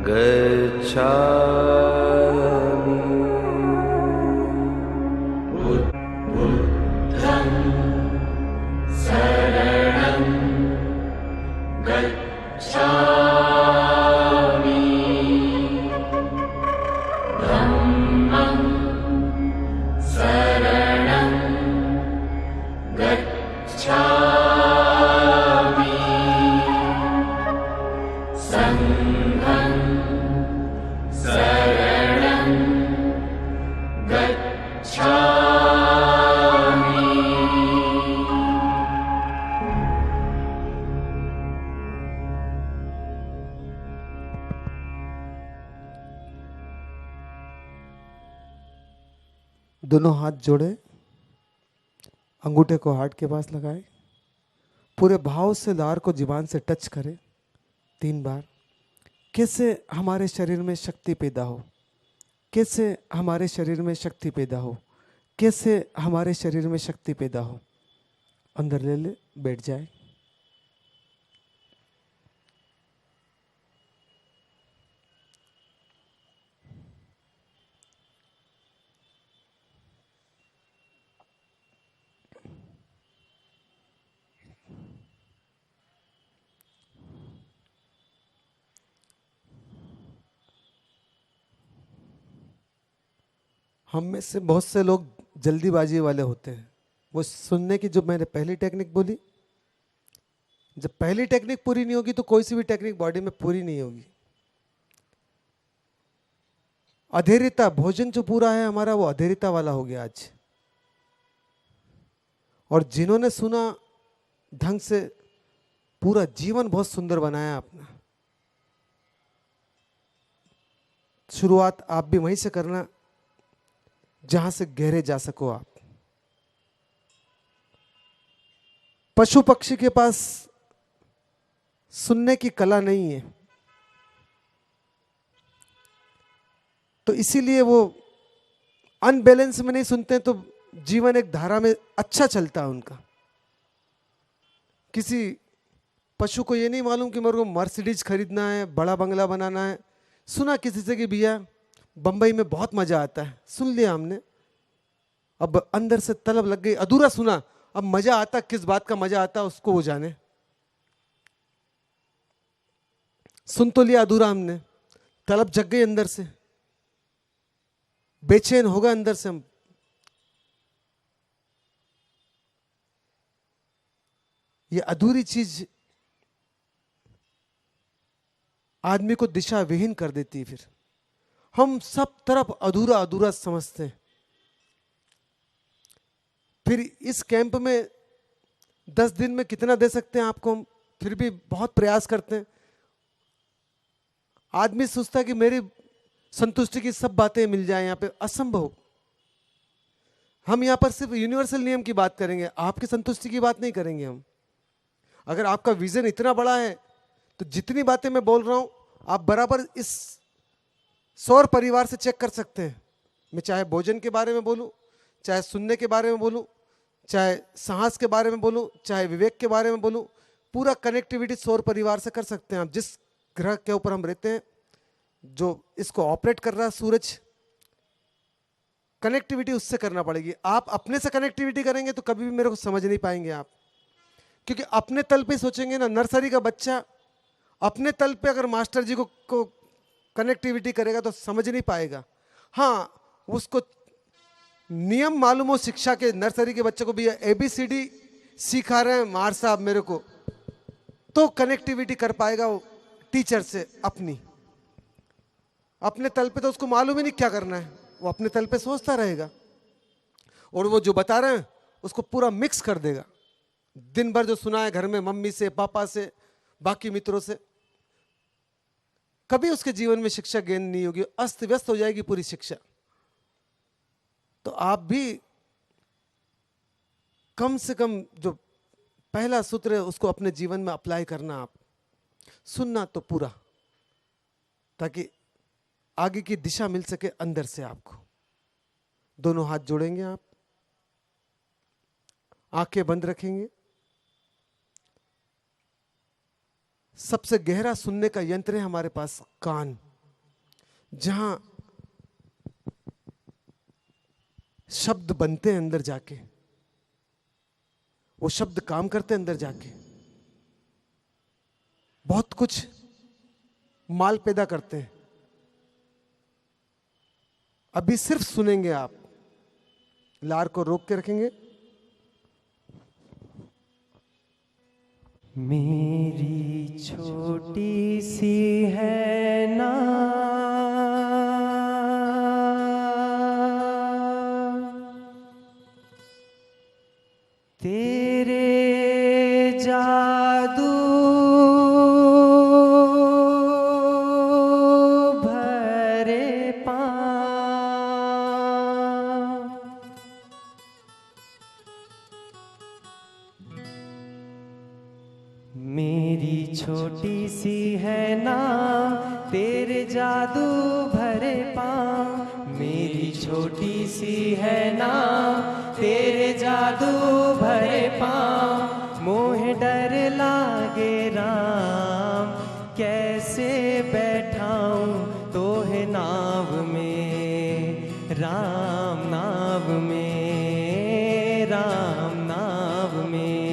गच्छामि बुद्धं शरणं गच्छामि धम्मं शरणं गच्छामि संघं शरणं गच्छामि। दोनों हाथ जोड़े, अंगूठे को हार्ट के पास लगाए, पूरे भाव से लार को जीवान से टच करें 3 बार। कैसे हमारे शरीर में शक्ति पैदा हो, कैसे हमारे शरीर में शक्ति पैदा हो, कैसे हमारे शरीर में शक्ति पैदा हो। अंदर ले ले, बैठ जाए। हम में से बहुत से लोग जल्दीबाजी वाले होते हैं। वो सुनने की जो मैंने पहली टेक्निक बोली, जब पहली टेक्निक पूरी नहीं होगी तो कोई सी भी टेक्निक बॉडी में पूरी नहीं होगी। अधैर्यता, भोजन जो पूरा है हमारा वो अधैर्यता वाला हो गया आज। और जिन्होंने सुना ढंग से, पूरा जीवन बहुत सुंदर बनाया अपना। शुरुआत आप भी वहीं से करना जहां से गहरे जा सको आप। पशु पक्षी के पास सुनने की कला नहीं है, तो इसीलिए वो अनबैलेंस में नहीं सुनते, तो जीवन एक धारा में अच्छा चलता है उनका। किसी पशु को ये नहीं मालूम कि मेरे को मर्सिडीज खरीदना है, बड़ा बंगला बनाना है। सुना किसी से कि भैया बंबई में बहुत मजा आता है, सुन लिया हमने, अब अंदर से तलब लग गई। अधूरा सुना, अब मजा आता, किस बात का मजा आता उसको वो जाने। सुन तो लिया अधूरा हमने, तलब जग गई अंदर से, बेचैन होगा अंदर से हम। ये अधूरी चीज आदमी को दिशा विहीन कर देती है। फिर हम सब तरफ अधूरा अधूरा समझते हैं। फिर इस कैंप में 10 दिन में कितना दे सकते हैं आपको हम, फिर भी बहुत प्रयास करते हैं। आदमी सोचता है कि मेरी संतुष्टि की सब बातें मिल जाएं, यहाँ पे असंभव। हम यहाँ पर सिर्फ यूनिवर्सल नियम की बात करेंगे, आपकी संतुष्टि की बात नहीं करेंगे हम। अगर आपका विजन इतना बड़ा है तो जितनी बातें मैं बोल रहा हूं आप बराबर इस सौर परिवार से चेक कर सकते हैं। मैं चाहे भोजन के बारे में बोलूं, चाहे सुनने के बारे में बोलूं, चाहे साहस के बारे में बोलूं, चाहे विवेक के बारे में बोलूं, पूरा कनेक्टिविटी सौर परिवार से कर सकते हैं आप। जिस ग्रह के ऊपर हम रहते हैं, जो इसको ऑपरेट कर रहा है सूरज, कनेक्टिविटी उससे करना पड़ेगी। आप अपने से कनेक्टिविटी करेंगे तो कभी भी मेरे को समझ नहीं पाएंगे आप, क्योंकि अपने तल पे सोचेंगे ना। नर्सरी का बच्चा अपने तल पे अगर मास्टर जी को कनेक्टिविटी करेगा तो समझ नहीं पाएगा। हाँ, उसको नियम मालूम हो शिक्षा के, नर्सरी के बच्चे को भी ABCD सिखा रहे हैं मार साहब मेरे को, तो कनेक्टिविटी कर पाएगा वो टीचर से अपनी। अपने तल पे तो उसको मालूम ही नहीं क्या करना है, वो अपने तल पे सोचता रहेगा और वो जो बता रहे हैं उसको पूरा मिक्स कर देगा। दिन भर जो सुना है घर में मम्मी से, पापा से, बाकी मित्रों से, कभी उसके जीवन में शिक्षा गेन नहीं होगी, अस्त व्यस्त हो जाएगी पूरी शिक्षा। तो आप भी कम से कम जो पहला सूत्र है उसको अपने जीवन में अप्लाई करना। आप सुनना तो पूरा, ताकि आगे की दिशा मिल सके अंदर से आपको। दोनों हाथ जोड़ेंगे, आप आंखें बंद रखेंगे। सबसे गहरा सुनने का यंत्र है हमारे पास कान, जहां शब्द बनते हैं अंदर जाके, वो शब्द काम करते हैं अंदर जाके, बहुत कुछ माल पैदा करते हैं। अभी सिर्फ सुनेंगे आप, लार को रोक के रखेंगे। मेरी छोटी सी है ना तेरे जादू भरे पाँव, मेरी छोटी सी है ना तेरे जादू भरे पाँव, मेरी छोटी सी है ना तेरे जादू भरे पाँव। मोह डर लागे राम, कैसे बैठाऊं तोहे नाव में, राम नाव में, राम नाव में।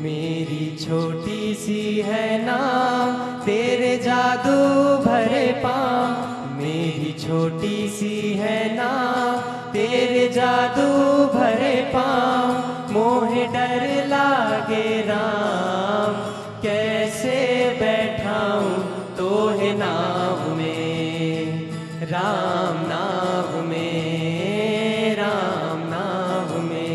मेरी छोटी सी है नाव तेरे जादू भरे पाँव, मेरी छोटी सी है नाव तेरे जादू भरे पाँव। मोह डर लागे राम, कैसे बैठाऊं तोहे नाव में, राम नाव में, राम नाव में।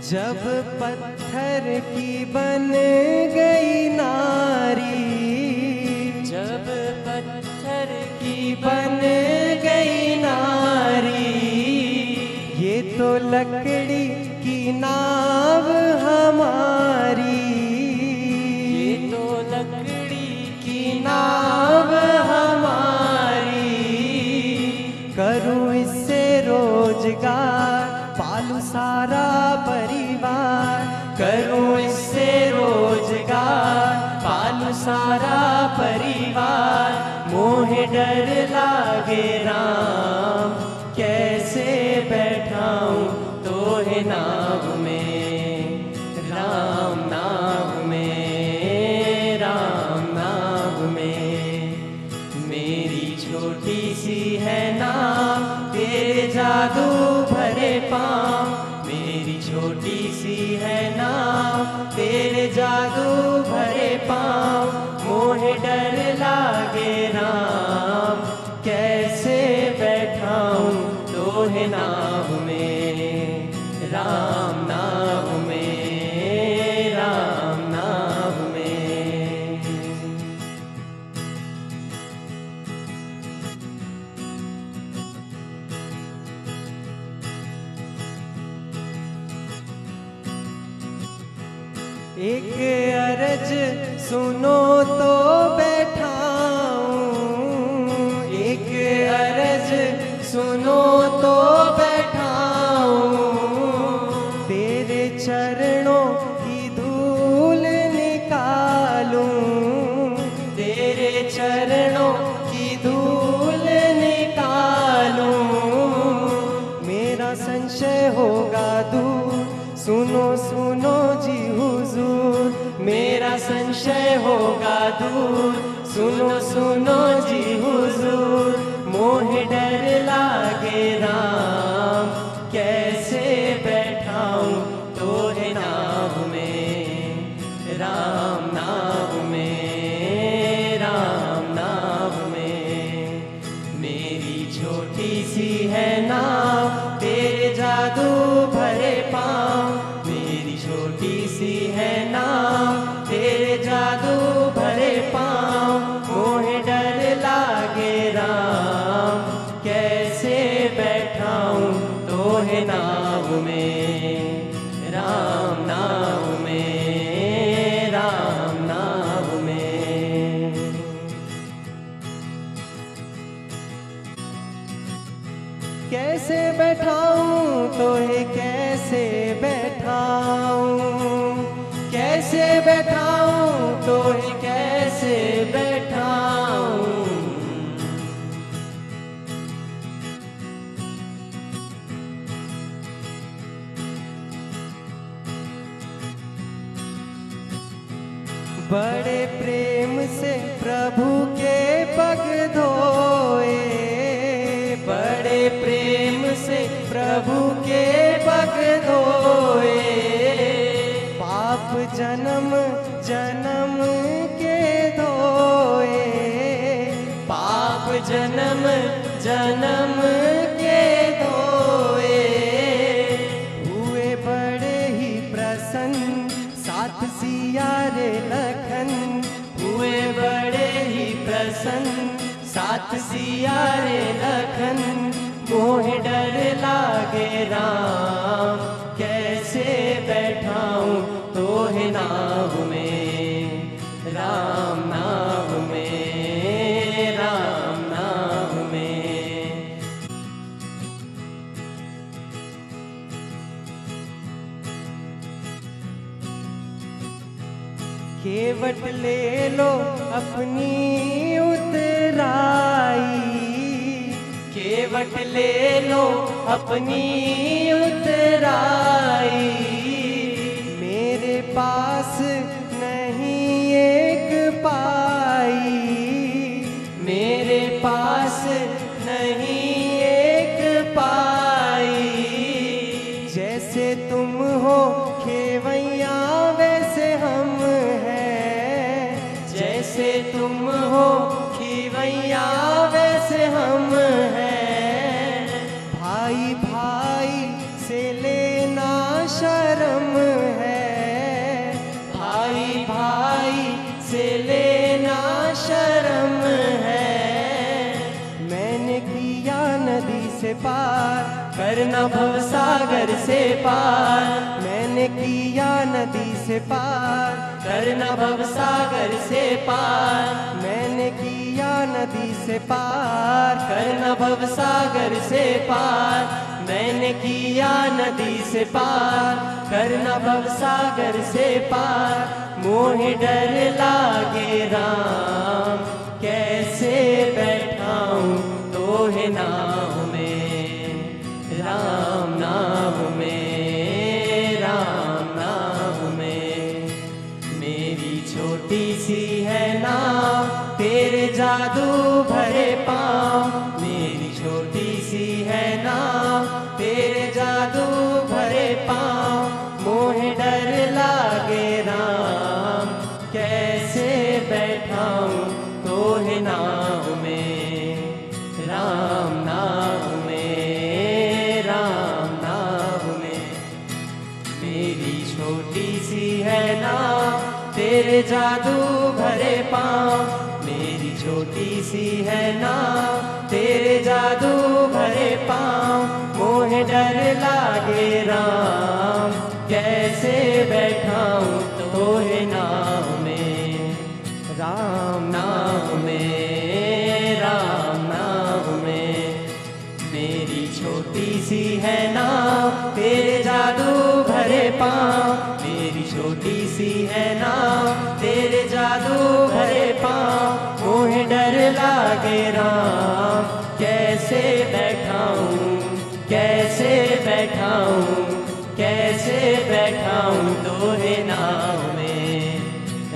जब पत्थर की बन गई नारी, जब पत्थर की बन गई नारी, ये तो लकड़ी की नाव हमारी, ये तो लकड़ी की नाव हमारी। करूँ इससे रोजगार, पालू सारा परिवार, करूँ इससे रोजगार, पालू सारा परिवार। मोह डर लागे राम, कैसे बैठाऊं तोहे नाव में, राम नाव में, राम नाव में। मेरी छोटी सी है नाव तेरे जादू भरे पाँव, मेरी छोटी सी है नाव तेरे जादू भरे पाँव। मोह डर लागे राम, कैसे बैठाऊं तोहे नाव में, राम नाव में, राम नाव में। एक अरज सुनो तो बैठाऊं, एक अरज सुनो तो बैठाऊं। तेरे चरणों की धूल निकालूं, तेरे चरणों की धूल निकालूं। मेरा संशय होगा दूर, सुनो सुनो जी हुजूर, मेरा संशय होगा दूर, सुनो सुनो जी हुजूर। मोह डर लागे राम, कैसे बैठाऊं तोहे में, राम नाम में, राम नाम में। कैसे बैठाऊं तो है कैसे बैठाऊं, कैसे बैठाऊं तो है कैसे बैठाऊं। बड़े प्रेम से प्रभु के पग धोए, बड़े प्रेम से प्रभु के पग धोए। पाप जन्म जन्म के धोए, पाप जन्म जन्म के धोए। हुए बड़े ही प्रसन्न साथ सिया रे लखन, हुए बड़े ही प्रसन्न साथ सिया रे लखन। मोह डर लागे राम, कैसे बैठाऊं तो है नाव में, राम नाम में, राम नाम में। केवट ले लो अपनी उतराई, केवट ले लो अपनी उतराई। मेरे पास नहीं एक पाई, मेरे पास नहीं एक पाई। जैसे तुम हो खेवैया वैसे हम हैं, जैसे तुम हो खेवैया वैसे हम हैं। भाई भाई से लेना शर्म है, भाई भाई से लेना शर्म है। मैंने किया नदी से पार, करना भवसागर से पार। मैंने किया नदी से पार, करना भवसागर से पार। मैंने किया नदी से पार, करना भवसागर से पार। मैंने किया नदी से पार, करना भवसागर से पार। मोह डर लागे राम, कैसे बैठाऊं तो है नाव में, राम नाम में, राम नाम में। मेरी छोटी सी है नाव, तेरे जादू भरे पाँव। मेरी छोटी सी है नाव, तेरे जादू भरे पाँव। मोह डर लागे राम, कैसे बैठाऊं तो है नाव में, राम नाम में, राम नाम में। मेरी छोटी सी है नाव, तेरे जादू भरे पाँव। मेरी छोटी सी है नाव, तेरे जादू भरे पाँव। मोह डर लागे राम, कैसे बैठाऊं तो है नाव में, राम नाम में, राम नाम में। मेरी छोटी सी है नाव, तेरे जादू भरे पाँव। मेरी छोटी सी है नाव, तेरे जादू भरे पाँव। मोह डर लागे राम, कैसे बैठाऊं, कैसे बैठाऊं, कैसे बैठाऊं दोहे नाव में,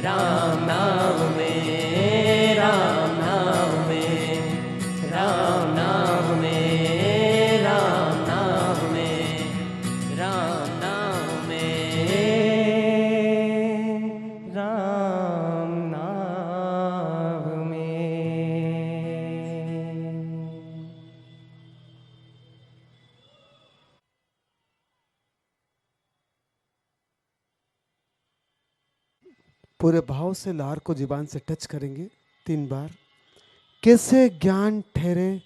राम नाम में, राम नाम में, राम नाम में, राम नाम में, राम नाम में, राम नाम में। पूरे भाव से लार को जुबान से टच करेंगे 3 बार। कैसे ज्ञान ठहरे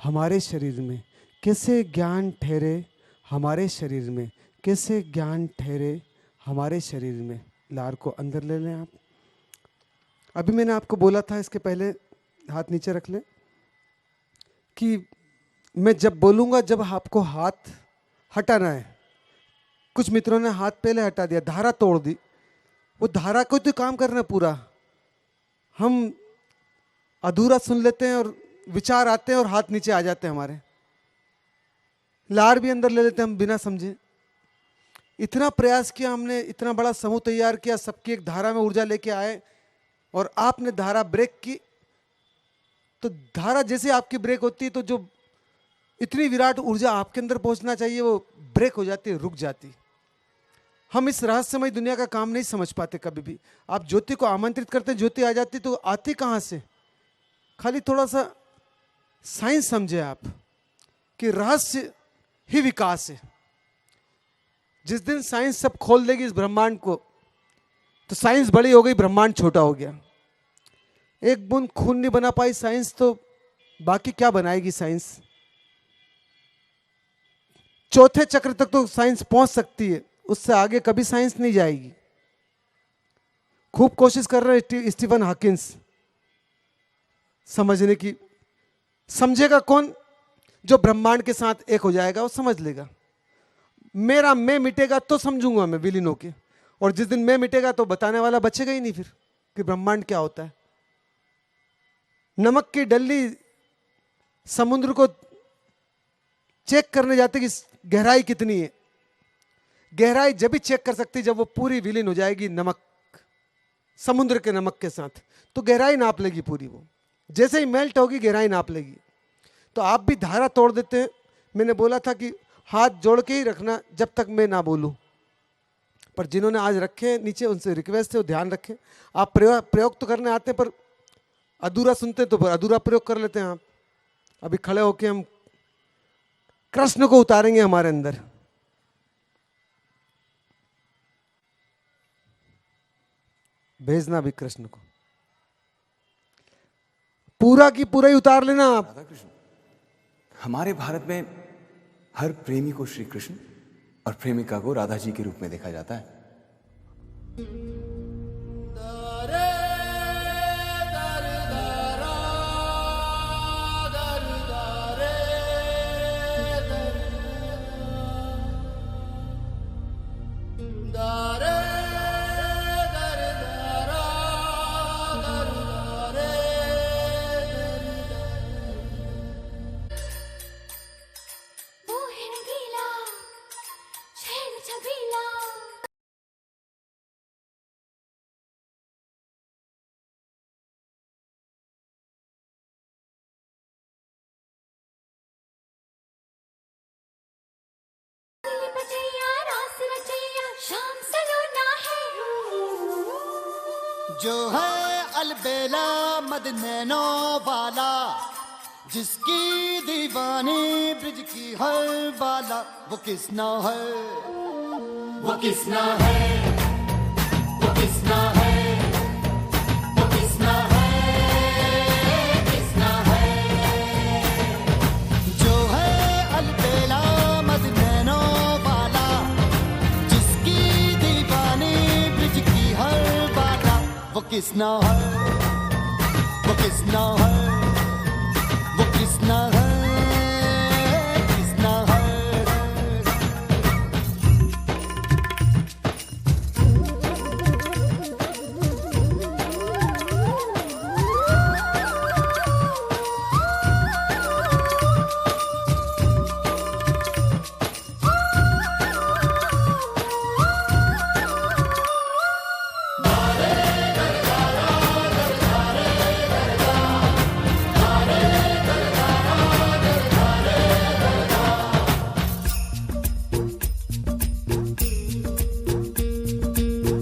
हमारे शरीर में, कैसे ज्ञान ठहरे हमारे शरीर में, कैसे ज्ञान ठहरे हमारे शरीर में। लार को अंदर ले लें आप। अभी मैंने आपको बोला था, इसके पहले हाथ नीचे रख लें, कि मैं जब बोलूँगा जब आपको हाथ हटाना है। कुछ मित्रों ने हाथ पहले हटा दिया, धारा तोड़ दी। वो धारा को तो काम करना है पूरा। हम अधूरा सुन लेते हैं और विचार आते हैं और हाथ नीचे आ जाते हैं हमारे। लार भी अंदर ले लेते हैं हम बिना समझे। इतना प्रयास किया हमने, इतना बड़ा समूह तैयार किया, सबकी एक धारा में ऊर्जा लेके आए और आपने धारा ब्रेक की। तो धारा जैसे आपकी ब्रेक होती है तो जो इतनी विराट ऊर्जा आपके अंदर पहुंचना चाहिए वो ब्रेक हो जाती है, रुक जाती। हम इस रहस्यमय दुनिया का काम नहीं समझ पाते कभी भी। आप ज्योति को आमंत्रित करते, ज्योति आ जाती, तो आती कहाँ से? खाली थोड़ा सा साइंस समझे आप कि रहस्य ही विकास है। जिस दिन साइंस सब खोल देगी इस ब्रह्मांड को, तो साइंस बड़ी हो गई, ब्रह्मांड छोटा हो गया। एक बूंद खून नहीं बना पाई साइंस, तो बाकी क्या बनाएगी साइंस? चौथे चक्र तक तो साइंस पहुंच सकती है, उससे आगे कभी साइंस नहीं जाएगी। खूब कोशिश कर रहे हैं स्टीफन हॉकिंस समझने की। समझेगा कौन? जो ब्रह्मांड के साथ एक हो जाएगा वो समझ लेगा। मेरा मैं मिटेगा तो समझूंगा मैं विलीन होके, और जिस दिन मैं मिटेगा तो बताने वाला बचेगा ही नहीं फिर कि ब्रह्मांड क्या होता है। नमक की डल्ली समुद्र को चेक करने जाते कि गहराई कितनी है। गहराई जब भी चेक कर सकती जब वो पूरी विलीन हो जाएगी नमक, समुद्र के नमक के साथ, तो गहराई नाप लेगी पूरी। वो जैसे ही मेल्ट होगी गहराई नाप लेगी। तो आप भी धारा तोड़ देते हैं। मैंने बोला था कि हाथ जोड़ के ही रखना जब तक मैं ना बोलूं, पर जिन्होंने आज रखे नीचे उनसे रिक्वेस्ट है वो ध्यान रखें। आप प्रयोग तो करने आते हैं पर अधूरा सुनते तो अधूरा प्रयोग कर लेते हैं आप। अभी खड़े होके हम कृष्ण को उतारेंगे हमारे अंदर। भेजना भी कृष्ण को, पूरा की पूरा ही उतार लेना आप। राधा कृष्ण, हमारे भारत में हर प्रेमी को श्री कृष्ण और प्रेमिका को राधा जी के रूप में देखा जाता है। जो है अलबेला मदनैनो वाला, जिसकी दीवानी ब्रिज की हर बाला, वो किसना है, वो किसना है, वो किसना है, वो किसना है, किसना है। जो है अलबेला मदनैनो वाला, जिसकी दीवानी ब्रिज की हर बाला, वो किसना है, वो किसना है, वो किसना है, किसना है।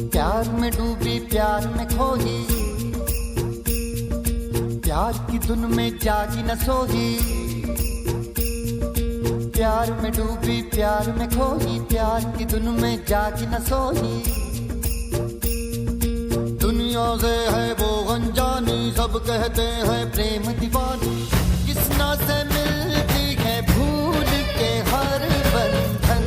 प्यार में डूबी प्यार में खोही, प्यार की धुन में जागी न सोही। प्यार में डूबी प्यार में खोही, प्यार की धुन में जागी न सोही। दुनिया से है वो अनजानी, सब कहते हैं प्रेम दीवानी। किसना से मिलती है भूल के हर बंधन,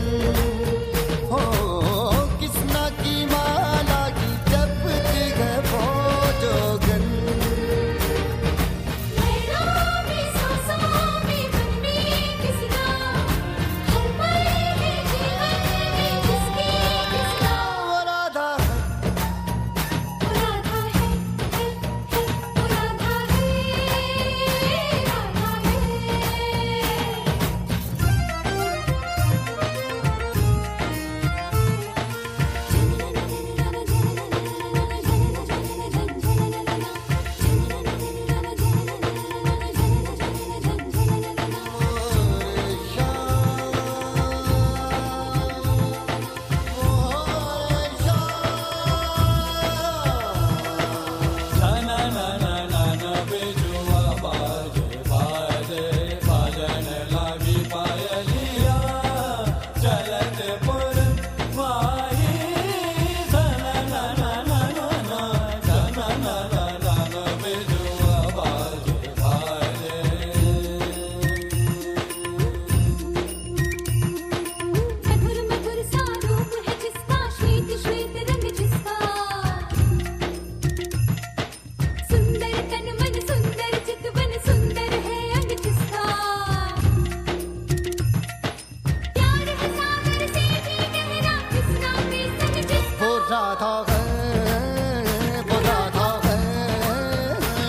राधा है, वो राधा है,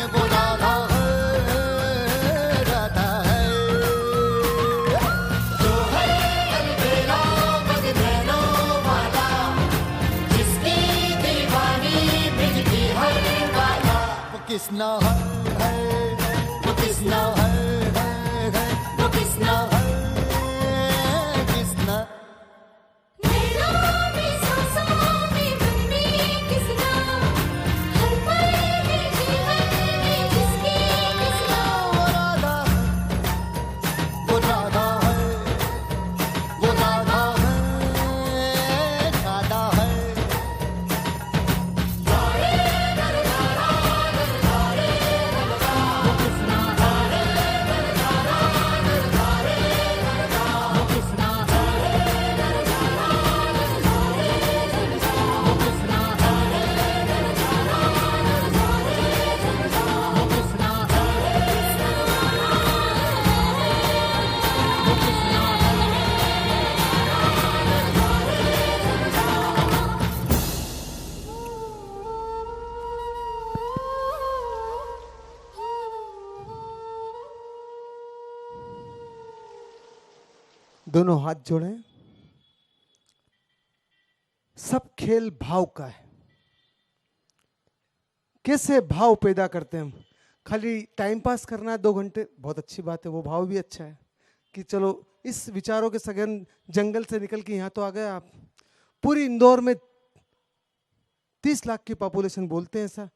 वो राधा है, राधा है। जो है अलबेला मगनैनो वाला, जिसकी दीवानी बिजली हर वाला, वो किसना है, वो किसना है, वो किसना है, किसना। वो राधा है, वो राधा है, राधा है। दोनों हाथ जोड़ें। सब खेल भाव का है। कैसे भाव पैदा करते हैं हम? खाली टाइम पास करना है 2 घंटे, बहुत अच्छी बात है, वो भाव भी अच्छा है कि चलो इस विचारों के सघन जंगल से निकल के यहाँ तो आ गए आप। पूरी इंदौर में 30 लाख की पॉपुलेशन बोलते हैं ऐसा,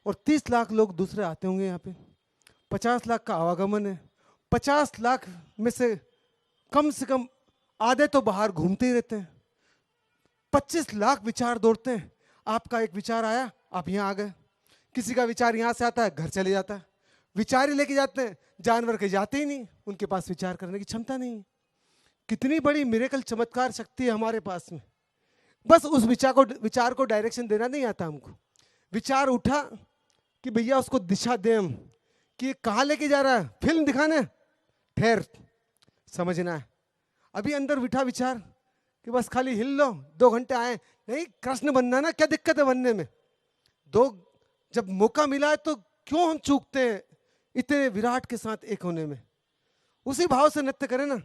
और 30 लाख लोग दूसरे आते होंगे यहाँ पे। 50 लाख का आवागमन है। 50 लाख में से कम आधे तो बाहर घूमते ही रहते हैं। 25 लाख विचार दौड़ते हैं। आपका एक विचार आया, आप यहाँ आ गए। किसी का विचार यहाँ से आता है, घर चले जाता है। विचार ही लेके जाते हैं, जानवर के जाते ही नहीं, उनके पास विचार करने की क्षमता नहीं। कितनी बड़ी मिरेकल चमत्कार शक्ति है हमारे पास में। बस उस विचार को डायरेक्शन देना नहीं आता हमको। विचार उठा कि भैया उसको दिशा दें हम कि कहाँ लेके जा रहा है, फिल्म दिखाने, ठहर, समझना है। अभी अंदर बिठा विचार कि बस खाली हिल लो, 2 घंटे आए, नहीं कृष्ण बनना ना, क्या दिक्कत है बनने में? जब मौका मिला है तो क्यों हम चूकते हैं इतने विराट के साथ एक होने में? उसी भाव से नृत्य करें ना।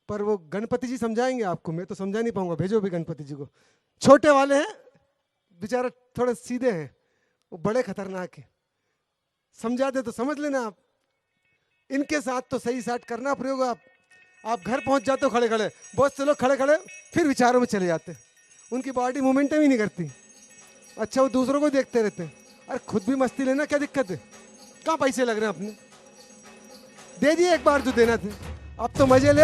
पर वो गणपति जी समझाएंगे आपको, मैं तो समझा नहीं पाऊंगा, भेजो भी गणपति जी को। छोटे वाले हैं बेचारा, थोड़े सीधे हैं, वो बड़े खतरनाक है। समझा दे तो समझ लेना आप। इनके साथ तो सही साथ करना प्रयोग। आप घर पहुंच जाते हो खड़े खड़े, बहुत से लोग खड़े खड़े फिर विचारों में चले जाते हैं। उनकी बॉडी मोमेंटम ही नहीं करती। अच्छा, वो दूसरों को देखते रहते हैं। अरे खुद भी मस्ती लेना, क्या दिक्कत है? कहाँ पैसे लग रहे हैं अपने? दे दिए एक बार जो देना थे, अब तो मजे ले।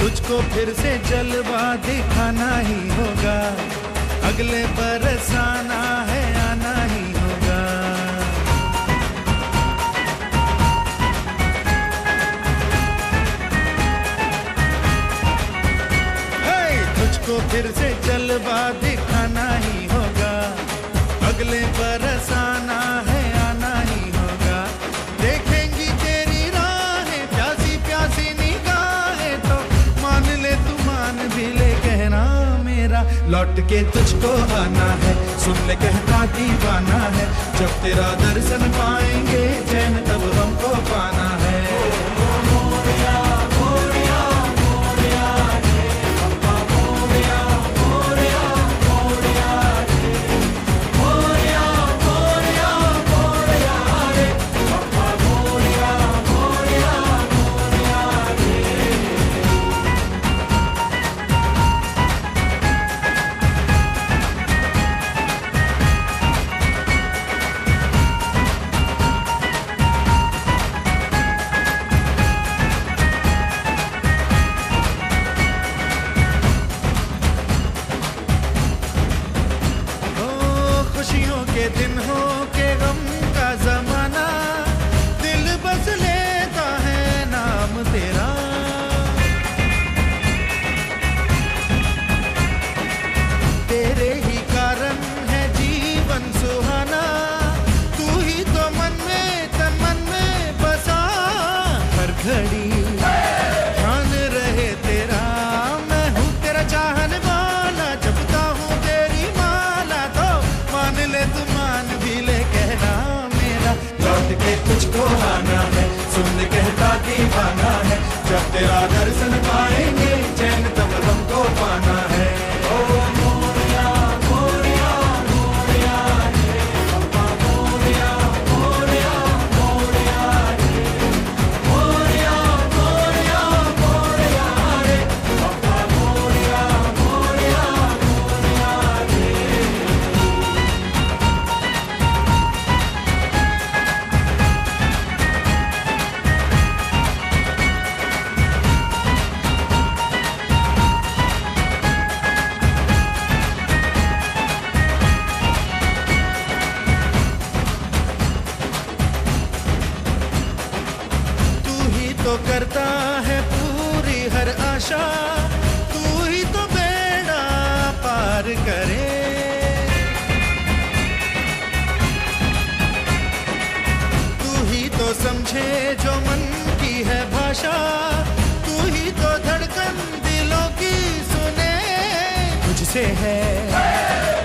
तुझको फिर से जलवा दिखाना ही होगा, अगले बरस आना है, आना ही होगा। तुझको फिर से जलवा दिखाना ही होगा, अगले बरस आना है, आना ही होगा। देखेंगी तेरी राहें, प्यासी प्यासी निगाहें, तो मान ले तू मान भी ले, कहना मेरा लौट के तुझको आना है। सुन ले कहता दीवाना है, जब तेरा दर्शन पाएंगे चैन तब हमको पाना है। भाषा, तू ही तो बेड़ा पार करे। तू ही तो समझे जो मन की है भाषा, तू ही तो धड़कन दिलों की सुने। तुझसे है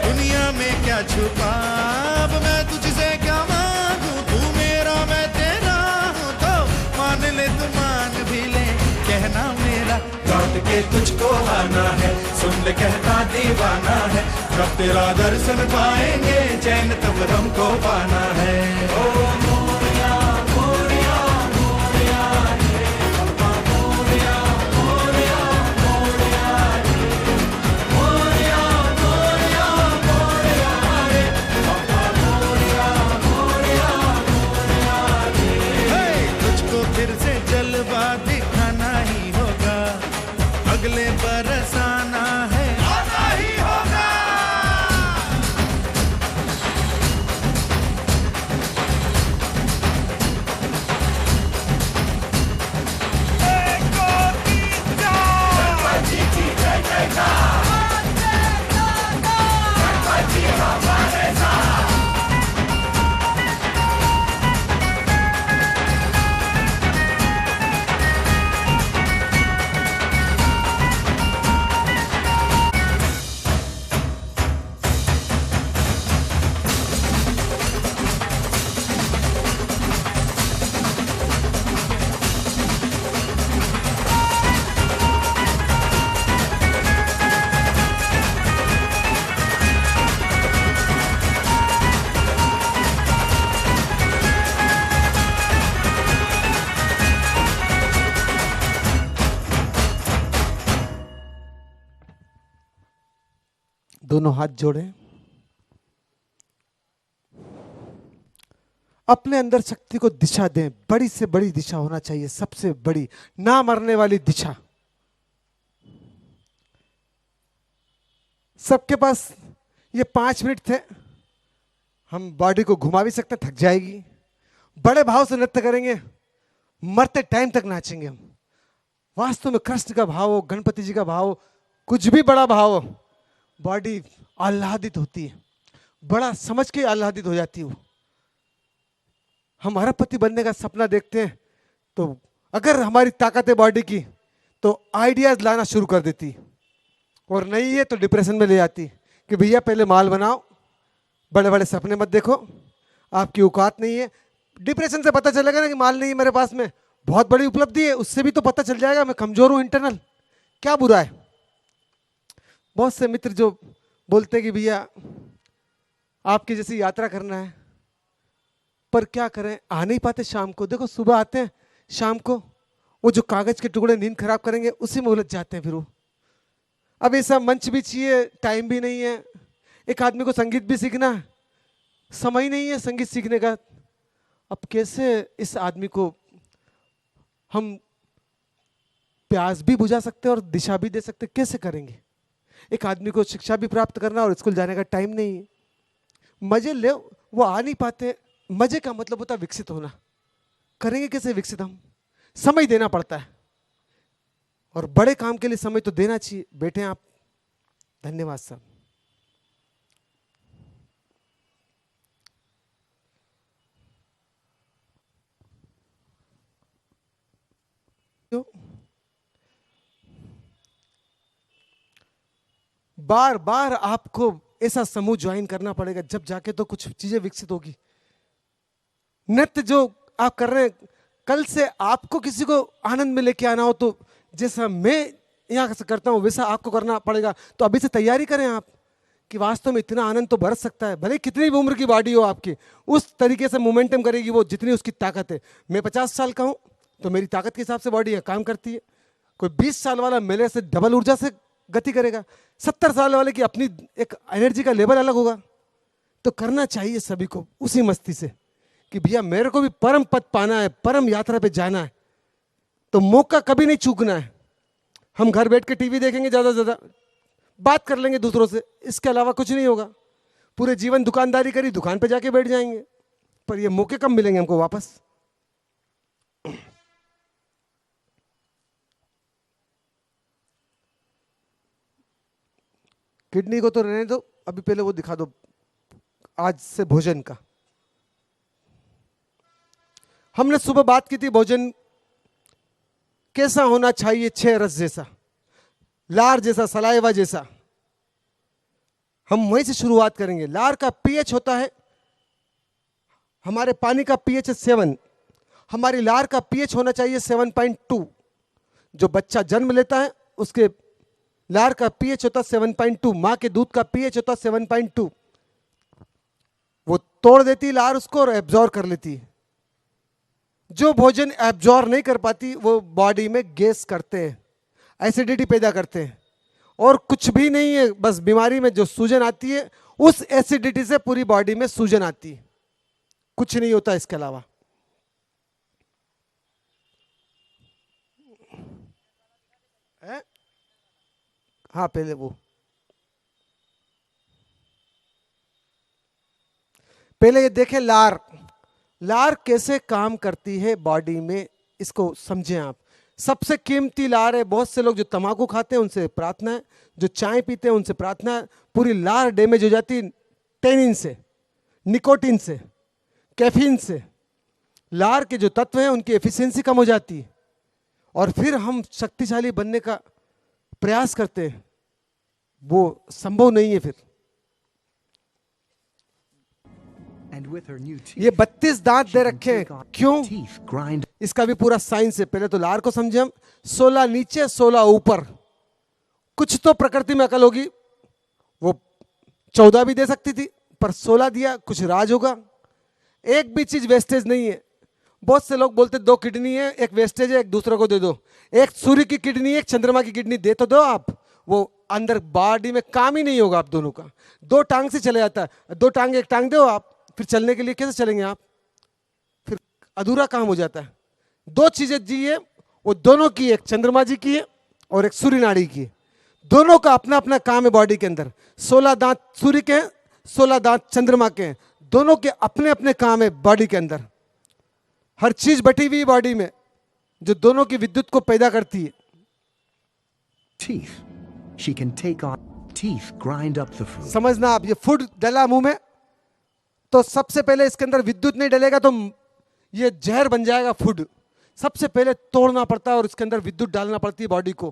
दुनिया में क्या छुपा, अब मैं तुझसे क्या मांगू, तू मेरा मैं तेरा हूँ, तो मान ले तू मान भी ले कहना मेरा। लौट के तुझको आना है, सुन ले कहता दीवाना है, जब तेरा दर्शन पाएंगे चैन तब हमको पाना है। ओ मोरिया मोरिया मोरिया रे, अम्मा मोरिया मोरिया मोरिया रे, मोरिया मोरिया मोरिया रे, अम्मा मोरिया मोरिया मोरिया रे। तुझको फिर से जलवा दिखाना ही होगा, अगले बरस आना है, आना ही होगा। दोनों हाथ जोड़ें, अपने अंदर शक्ति को दिशा दें। बड़ी से बड़ी दिशा होना चाहिए, सबसे बड़ी, ना मरने वाली दिशा। सबके पास ये 5 मिनट थे, हम बॉडी को घुमा भी सकते, थक जाएगी। बड़े भाव से नृत्य करेंगे, मरते टाइम तक नाचेंगे हम। वास्तव में कृष्ण का भाव हो, गणपति जी का भाव हो, कुछ भी बड़ा भाव हो, बॉडी आह्लादित होती है, बड़ा समझ के आह्लादित हो जाती है। हम अरबपति बनने का सपना देखते हैं, तो अगर हमारी ताकत है बॉडी की, तो आइडियाज लाना शुरू कर देती, और नहीं है तो डिप्रेशन में ले जाती कि भैया पहले माल बनाओ, बड़े बड़े सपने मत देखो, आपकी औकात नहीं है। डिप्रेशन से पता चलेगा ना कि माल नहीं है मेरे पास में, बहुत बड़ी उपलब्धि है, उससे भी तो पता चल जाएगा मैं कमजोर हूँ इंटरनल, क्या बुरा है। बहुत से मित्र जो बोलते हैं कि भैया आपकी जैसी यात्रा करना है, पर क्या करें, आ नहीं पाते शाम को। देखो सुबह आते हैं, शाम को वो जो कागज के टुकड़े नींद खराब करेंगे उसी में उलझ जाते हैं फिर वो। अब ऐसा मंच भी चाहिए, टाइम भी नहीं है। एक आदमी को संगीत भी सीखना है, समय नहीं है संगीत सीखने का। अब कैसे इस आदमी को हम प्यास भी बुझा सकते हैं और दिशा भी दे सकते, कैसे करेंगे। एक आदमी को शिक्षा भी प्राप्त करना और स्कूल जाने का टाइम नहीं है, मजे ले, वो आ नहीं पाते। मजे का मतलब होता है विकसित होना, करेंगे कैसे विकसित हम, समय देना पड़ता है, और बड़े काम के लिए समय तो देना चाहिए। बैठे आप, धन्यवाद साहब। बार बार आपको ऐसा समूह ज्वाइन करना पड़ेगा, जब जाके तो कुछ चीजें विकसित होगी। नृत्य जो आप कर रहे हैं, कल से आपको किसी को आनंद में लेके आना हो, तो जैसा मैं यहाँ से करता हूँ वैसा आपको करना पड़ेगा। तो अभी से तैयारी करें आप कि वास्तव में इतना आनंद तो बरस सकता है, भले कितनी भी उम्र की बॉडी हो आपकी, उस तरीके से मोमेंटम करेगी वो जितनी उसकी ताकत है। मैं 50 साल का हूँ तो मेरी ताकत के हिसाब से बॉडी है, काम करती है। कोई 20 साल वाला मेरे से डबल ऊर्जा से गति करेगा, 70 साल वाले की अपनी एक एनर्जी का लेवल अलग होगा। तो करना चाहिए सभी को उसी मस्ती से कि भैया मेरे को भी परम पद पाना है, परम यात्रा पे जाना है, तो मौका कभी नहीं चूकना है। हम घर बैठ के टीवी देखेंगे, ज़्यादा से ज़्यादा बात कर लेंगे दूसरों से, इसके अलावा कुछ नहीं होगा। पूरे जीवन दुकानदारी करी, दुकान पे जाके बैठ जाएंगे, पर ये मौके कब मिलेंगे हमको वापस। किडनी को तो रहने दो, अभी पहले वो दिखा दो आज से भोजन का। हमने सुबह बात की थी भोजन कैसा होना चाहिए, 6 रस जैसा, लार जैसा, सलाइवा जैसा। हम वहीं से शुरुआत करेंगे। लार का पीएच होता है, हमारे पानी का पीएच है 7, हमारी लार का पीएच होना चाहिए 7.2। जो बच्चा जन्म लेता है उसके लार का पीएच होता 7.2, माँ के दूध का पीएच होता 7.2। वो तोड़ देती लार उसको और एब्जॉर्ब कर लेती है। जो भोजन एब्जॉर्ब नहीं कर पाती वो बॉडी में गैस करते हैं, एसिडिटी पैदा करते हैं, और कुछ भी नहीं है, बस बीमारी में जो सूजन आती है उस एसिडिटी से पूरी बॉडी में सूजन आती है, कुछ नहीं होता इसके अलावा। हाँ पहले वो, पहले ये देखें लार, लार कैसे काम करती है बॉडी में, इसको समझें आप। सबसे कीमती लार है। बहुत से लोग जो तंबाकू खाते हैं उनसे प्रार्थना है, जो चाय पीते हैं उनसे प्रार्थना है, पूरी लार डैमेज हो जाती है टेनिन से, निकोटीन से, कैफीन से। लार के जो तत्व हैं उनकी एफिशिएंसी कम हो जाती है, और फिर हम शक्तिशाली बनने का प्रयास करते हैं, वो संभव नहीं है। फिर ये 32 दांत दे रखे हैं, क्यों? इसका भी पूरा साइंस है। पहले तो लार को समझे हम। 16 नीचे 16 ऊपर। कुछ तो प्रकृति में अकल होगी, वो 14 भी दे सकती थी पर 16 दिया, कुछ राज होगा। एक भी चीज वेस्टेज नहीं है। बहुत से लोग बोलते 2 किडनी है, एक वेस्टेज है, एक दूसरे को दे दो। एक सूर्य की किडनी, एक चंद्रमा की किडनी दे तो दो आप, वो अंदर बॉडी में काम ही नहीं होगा आप दोनों का। 2 टांग से चले जाता है, 2 टांग एक टांग दो आप, फिर चलने के लिए कैसे चलेंगे आप? फिर अधूरा काम हो जाता है। 2 चीजें जी है, वो दोनों की, एक चंद्रमा जी की है और एक सूर्य नाड़ी की है। दोनों का अपना अपना काम है बॉडी के अंदर। 16 दांत सूर्य के हैं, 16 दांत चंद्रमा के हैं। दोनों के अपने अपने काम है बॉडी के अंदर। हर चीज बटी हुई बॉडी में जो दोनों की विद्युत को पैदा करती है। Teeth. She can take on teeth, grind up the food. समझना आप, ये फूड डला मुंह में तो सबसे पहले इसके अंदर विद्युत नहीं डलेगा तो ये जहर बन जाएगा फूड। सबसे पहले तोड़ना पड़ता है और इसके अंदर विद्युत डालना पड़ती है बॉडी को।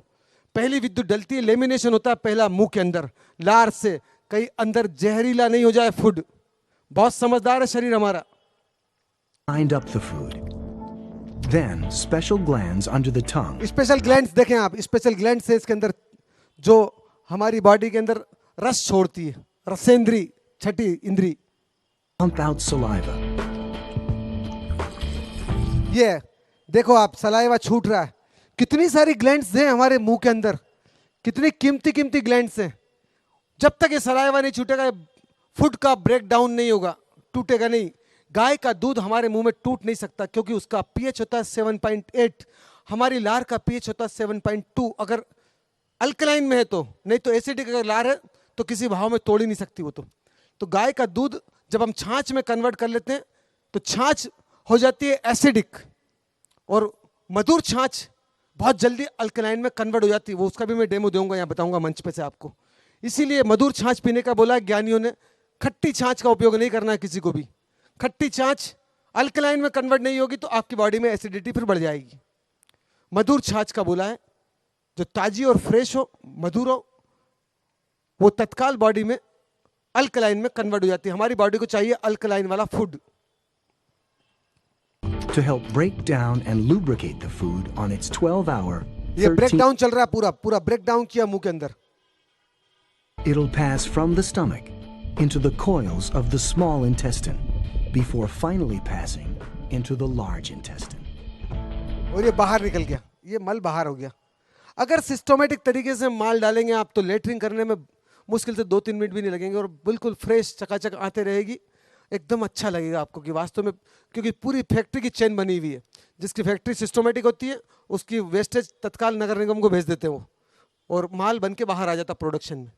पहली विद्युत डलती है, लेमिनेशन होता है पहला मुंह के अंदर, लार से, कहीं अंदर जहरीला नहीं हो जाए फूड। बहुत समझदार है शरीर हमारा। Grind up the food. Then special glands under the tongue. Special glands देखें आप, स्पेशल ग्लैंड्स है इसके अंदर जो हमारी बॉडी के अंदर रस छोड़ती है, रसेंद्री, छठी इंद्री। Pump out saliva. ये देखो आप, सलाइवा छूट रहा है। कितनी सारी ग्लैंड्स हैं हमारे मुंह के अंदर, कितनी कीमती कीमती ग्लैंड्स हैं। जब तक ये सलाइवा नहीं छूटेगा फूड का ब्रेक डाउन नहीं होगा, टूटेगा नहीं। गाय का दूध हमारे मुंह में टूट नहीं सकता क्योंकि उसका पीएच होता है 7.8, हमारी लार का पीएच होता है 7.2। अगर अल्कलाइन में है तो, नहीं तो एसिडिक अगर लार है तो किसी भाव में तोड़ ही नहीं सकती वो तो गाय का दूध जब हम छाछ में कन्वर्ट कर लेते हैं तो छाछ हो जाती है एसिडिक, और मधुर छाछ बहुत जल्दी अल्कलाइन में कन्वर्ट हो जाती है। वो उसका भी मैं डेमो दूंगा, यहाँ बताऊंगा मंच पे से आपको। इसीलिए मधुर छाछ पीने का बोला ज्ञानियों ने। खट्टी छाछ का उपयोग नहीं करना है किसी को भी। खट्टी छाछ अल्कलाइन में कन्वर्ट नहीं होगी तो आपकी बॉडी में एसिडिटी फिर बढ़ जाएगी। मधुर छाछ का बोला है, जो ताजी और फ्रेश हो, मधुर हो, वो तत्काल बॉडी में अल्कलाइन में कन्वर्ट हो जाती है। हमारी बॉडी को चाहिए अल्कलाइन वाला food. To help break down and lubricate the food on its 12-hour, ये ब्रेक डाउन चल रहा है, पूरा ब्रेक डाउन किया मुंह के अंदर। it'll pass from the stomach into the coils of the small intestine before finally passing into the large intestine. और ये बाहर निकल गया, ये मल बाहर हो गया। अगर सिस्टमेटिक तरीके से माल डालेंगे आप तो लेटरिन करने में मुश्किल से 2-3 मिनट भी नहीं लगेंगे और बिल्कुल फ्रेश चकाचक आते रहेगी। एकदम अच्छा लगेगा आपको कि वास्तव में, क्योंकि पूरी फैक्ट्री की चेन बनी हुई है। जिसकी फैक्ट्री सिस्टमेटिक होती है उसकी वेस्टेज तत्काल नगर निगम को भेज देते हैं वो, और माल बन के बाहर आ जाता प्रोडक्शन में।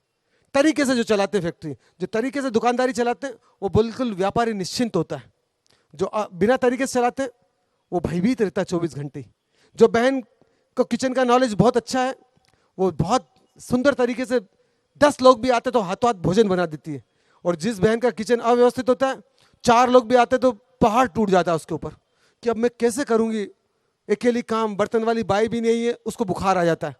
तरीके से जो चलाते हैं फैक्ट्री, जो तरीके से दुकानदारी चलाते हैं वो बिल्कुल व्यापारी निश्चिंत होता है। जो बिना तरीके से चलाते हैं वो भयभीत रहता है 24 घंटे। जो बहन को किचन का नॉलेज बहुत अच्छा है वो बहुत सुंदर तरीके से 10 लोग भी आते तो हाथों हाथ भोजन बना देती है। और जिस बहन का किचन अव्यवस्थित होता है, 4 लोग भी आते तो पहाड़ टूट जाता है उसके ऊपर कि अब मैं कैसे करूंगी, अकेली काम, बर्तन वाली बाई भी नहीं है, उसको बुखार आ जाता है,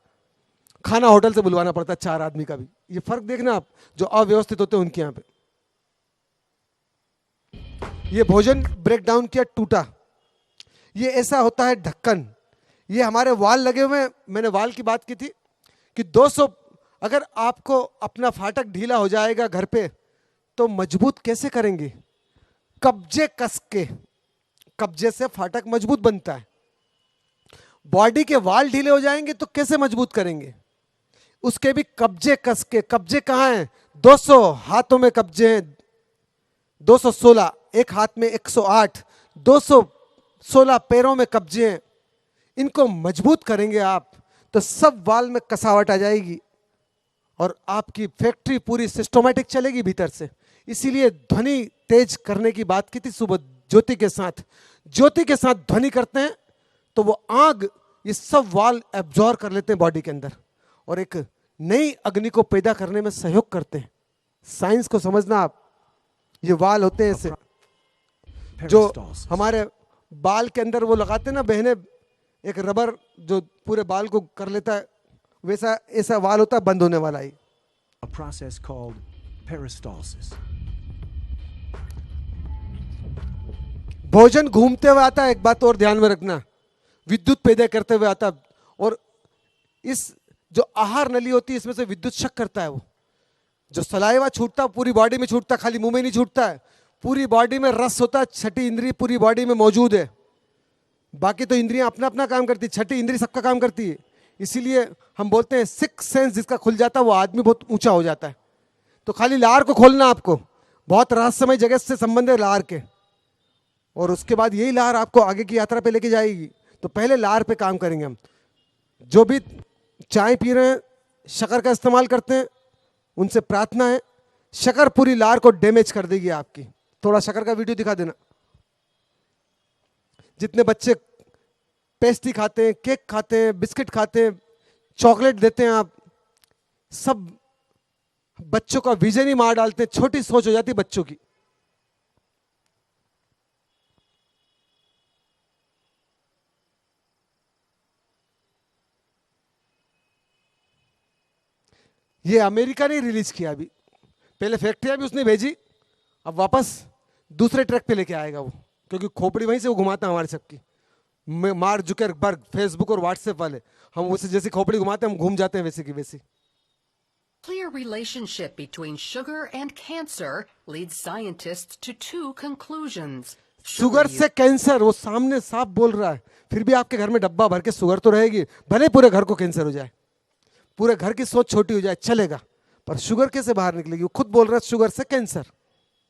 खाना होटल से बुलवाना पड़ता है 4 आदमी का भी। ये फर्क देखना आप, जो अव्यवस्थित होते हैं उनके यहाँ पे। ये भोजन ब्रेक डाउन किया, टूटा। ये ऐसा होता है ढक्कन। ये हमारे वाल लगे हुए हैं, मैंने वाल की बात की थी कि 200, अगर आपको अपना फाटक ढीला हो जाएगा घर पे तो मजबूत कैसे करेंगे? कब्जे कस के, कब्जे से फाटक मजबूत बनता है। बॉडी के वाल ढीले हो जाएंगे तो कैसे मजबूत करेंगे? उसके भी कब्जे कस के। कब्जे कहां हैं? 200 हाथों में कब्जे हैं, 216, एक हाथ में 108, 216 पैरों में कब्जे हैं। इनको मजबूत करेंगे आप तो सब वाल में कसावट आ जाएगी और आपकी फैक्ट्री पूरी सिस्टमैटिक चलेगी भीतर से। इसीलिए ध्वनि तेज करने की बात की थी सुबह ज्योति के साथ। ज्योति के साथ ध्वनि करते हैं तो वो आग ये सब वाल एब्जॉर्ब कर लेते हैं बॉडी के अंदर और एक नई अग्नि को पैदा करने में सहयोग करते हैं। साइंस को समझना आप। ये वाल होते हैं ऐसे जो हमारे बाल के अंदर वो लगाते हैं ना बहने, एक रबर जो पूरे बाल को कर लेता है, वैसा ऐसा वाल होता है बंद होने वाला ही। A process called peristalsis. भोजन घूमते हुए आता है, एक बात और ध्यान में रखना, विद्युत पैदा करते हुए आता है। और इस जो आहार नली होती है इसमें से विद्युत शक करता है। वो जो सलाइवा छूटता है पूरी बॉडी में छूटता है, खाली मुंह में नहीं छूटता है, पूरी बॉडी में रस होता है। छठी इंद्री पूरी बॉडी में मौजूद है, बाकी तो इंद्रियां अपना अपना काम करती है, छठी इंद्री सबका काम करती है। इसीलिए हम बोलते हैं सिक्स सेंस जिसका खुल जाता है वो आदमी बहुत ऊंचा हो जाता है। तो खाली लार को खोलना आपको, बहुत रहस्यमय जगह से संबंध है लार के, और उसके बाद यही लार आपको आगे की यात्रा पे लेके जाएगी। तो पहले लार पे काम करेंगे हम। जो भी चाय पी रहे हैं, शक्कर का इस्तेमाल करते हैं, उनसे प्रार्थना है, शक्कर पूरी लार को डैमेज कर देगी आपकी। थोड़ा शक्कर का वीडियो दिखा देना। जितने बच्चे पेस्ट्री खाते हैं, केक खाते हैं, बिस्किट खाते हैं, चॉकलेट देते हैं आप, सब बच्चों का विजन ही मार डालते हैं। छोटी सोच हो जाती है बच्चों की। ये अमेरिका ने रिलीज किया अभी, पहले फैक्ट्रियां भी उसने भेजी, अब वापस दूसरे ट्रैक पे लेके आएगा वो, क्योंकि खोपड़ी वहीं से वो घुमाता है हमारे सबकी। मार्क जुकरबर्ग, फेसबुक और व्हाट्सएप वाले, हम उसे जैसी खोपड़ी घुमाते हैं हम घूम जाते हैं वैसे की वैसी। Clear relationship between sugar and cancer leads scientists to 2 conclusions. Sugar से कैंसर, वो सामने साफ बोल रहा है, फिर भी आपके घर में डब्बा भर के शुगर तो रहेगी, भले पूरे घर को कैंसर हो जाए, पूरे घर की सोच छोटी हो जाए चलेगा, पर शुगर कैसे बाहर निकलेगी? वो खुद बोल रहा है शुगर से cancer.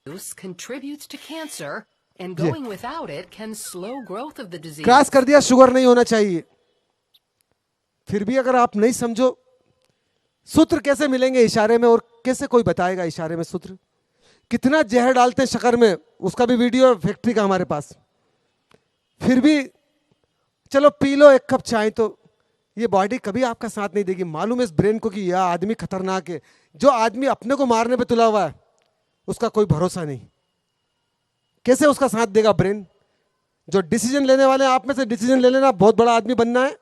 Use contributes to cancer and going without it can slow growth of the disease. Cross कर दिया, शुगर नहीं होना चाहिए। फिर भी अगर आप नहीं समझो, सूत्र कैसे मिलेंगे इशारे में, और कैसे कोई बताएगा इशारे में सूत्र? कितना जहर डालते हैं शक्कर में, उसका भी वीडियो है फैक्ट्री का हमारे पास। फिर भी चलो पी लो 1 कप चाय, तो ये बॉडी कभी आपका साथ नहीं देगी। मालूम है इस ब्रेन को कि यह आदमी खतरनाक है। जो आदमी अपने को मारने पे तुला हुआ है उसका कोई भरोसा नहीं, कैसे उसका साथ देगा ब्रेन? जो डिसीजन लेने वाले हैं, आप में से डिसीजन ले लेना, बहुत बड़ा आदमी बनना है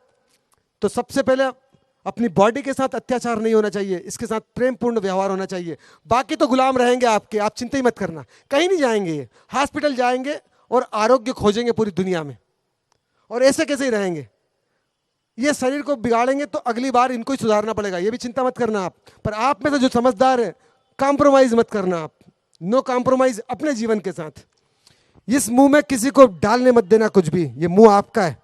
तो सबसे पहले अपनी बॉडी के साथ अत्याचार नहीं होना चाहिए, इसके साथ प्रेमपूर्ण व्यवहार होना चाहिए। बाकी तो गुलाम रहेंगे आपके, आप चिंता ही मत करना, कहीं नहीं जाएंगे। ये हॉस्पिटल जाएंगे और आरोग्य खोजेंगे पूरी दुनिया में, और ऐसे कैसे ही रहेंगे। ये शरीर को बिगाड़ेंगे तो अगली बार इनको ही सुधारना पड़ेगा, ये भी चिंता मत करना आप। पर आप में से जो समझदार है, कॉम्प्रोमाइज मत करना आप, नो कॉम्प्रोमाइज अपने जीवन के साथ। इस मुंह में किसी को डालने मत देना कुछ भी, ये मुंह आपका है।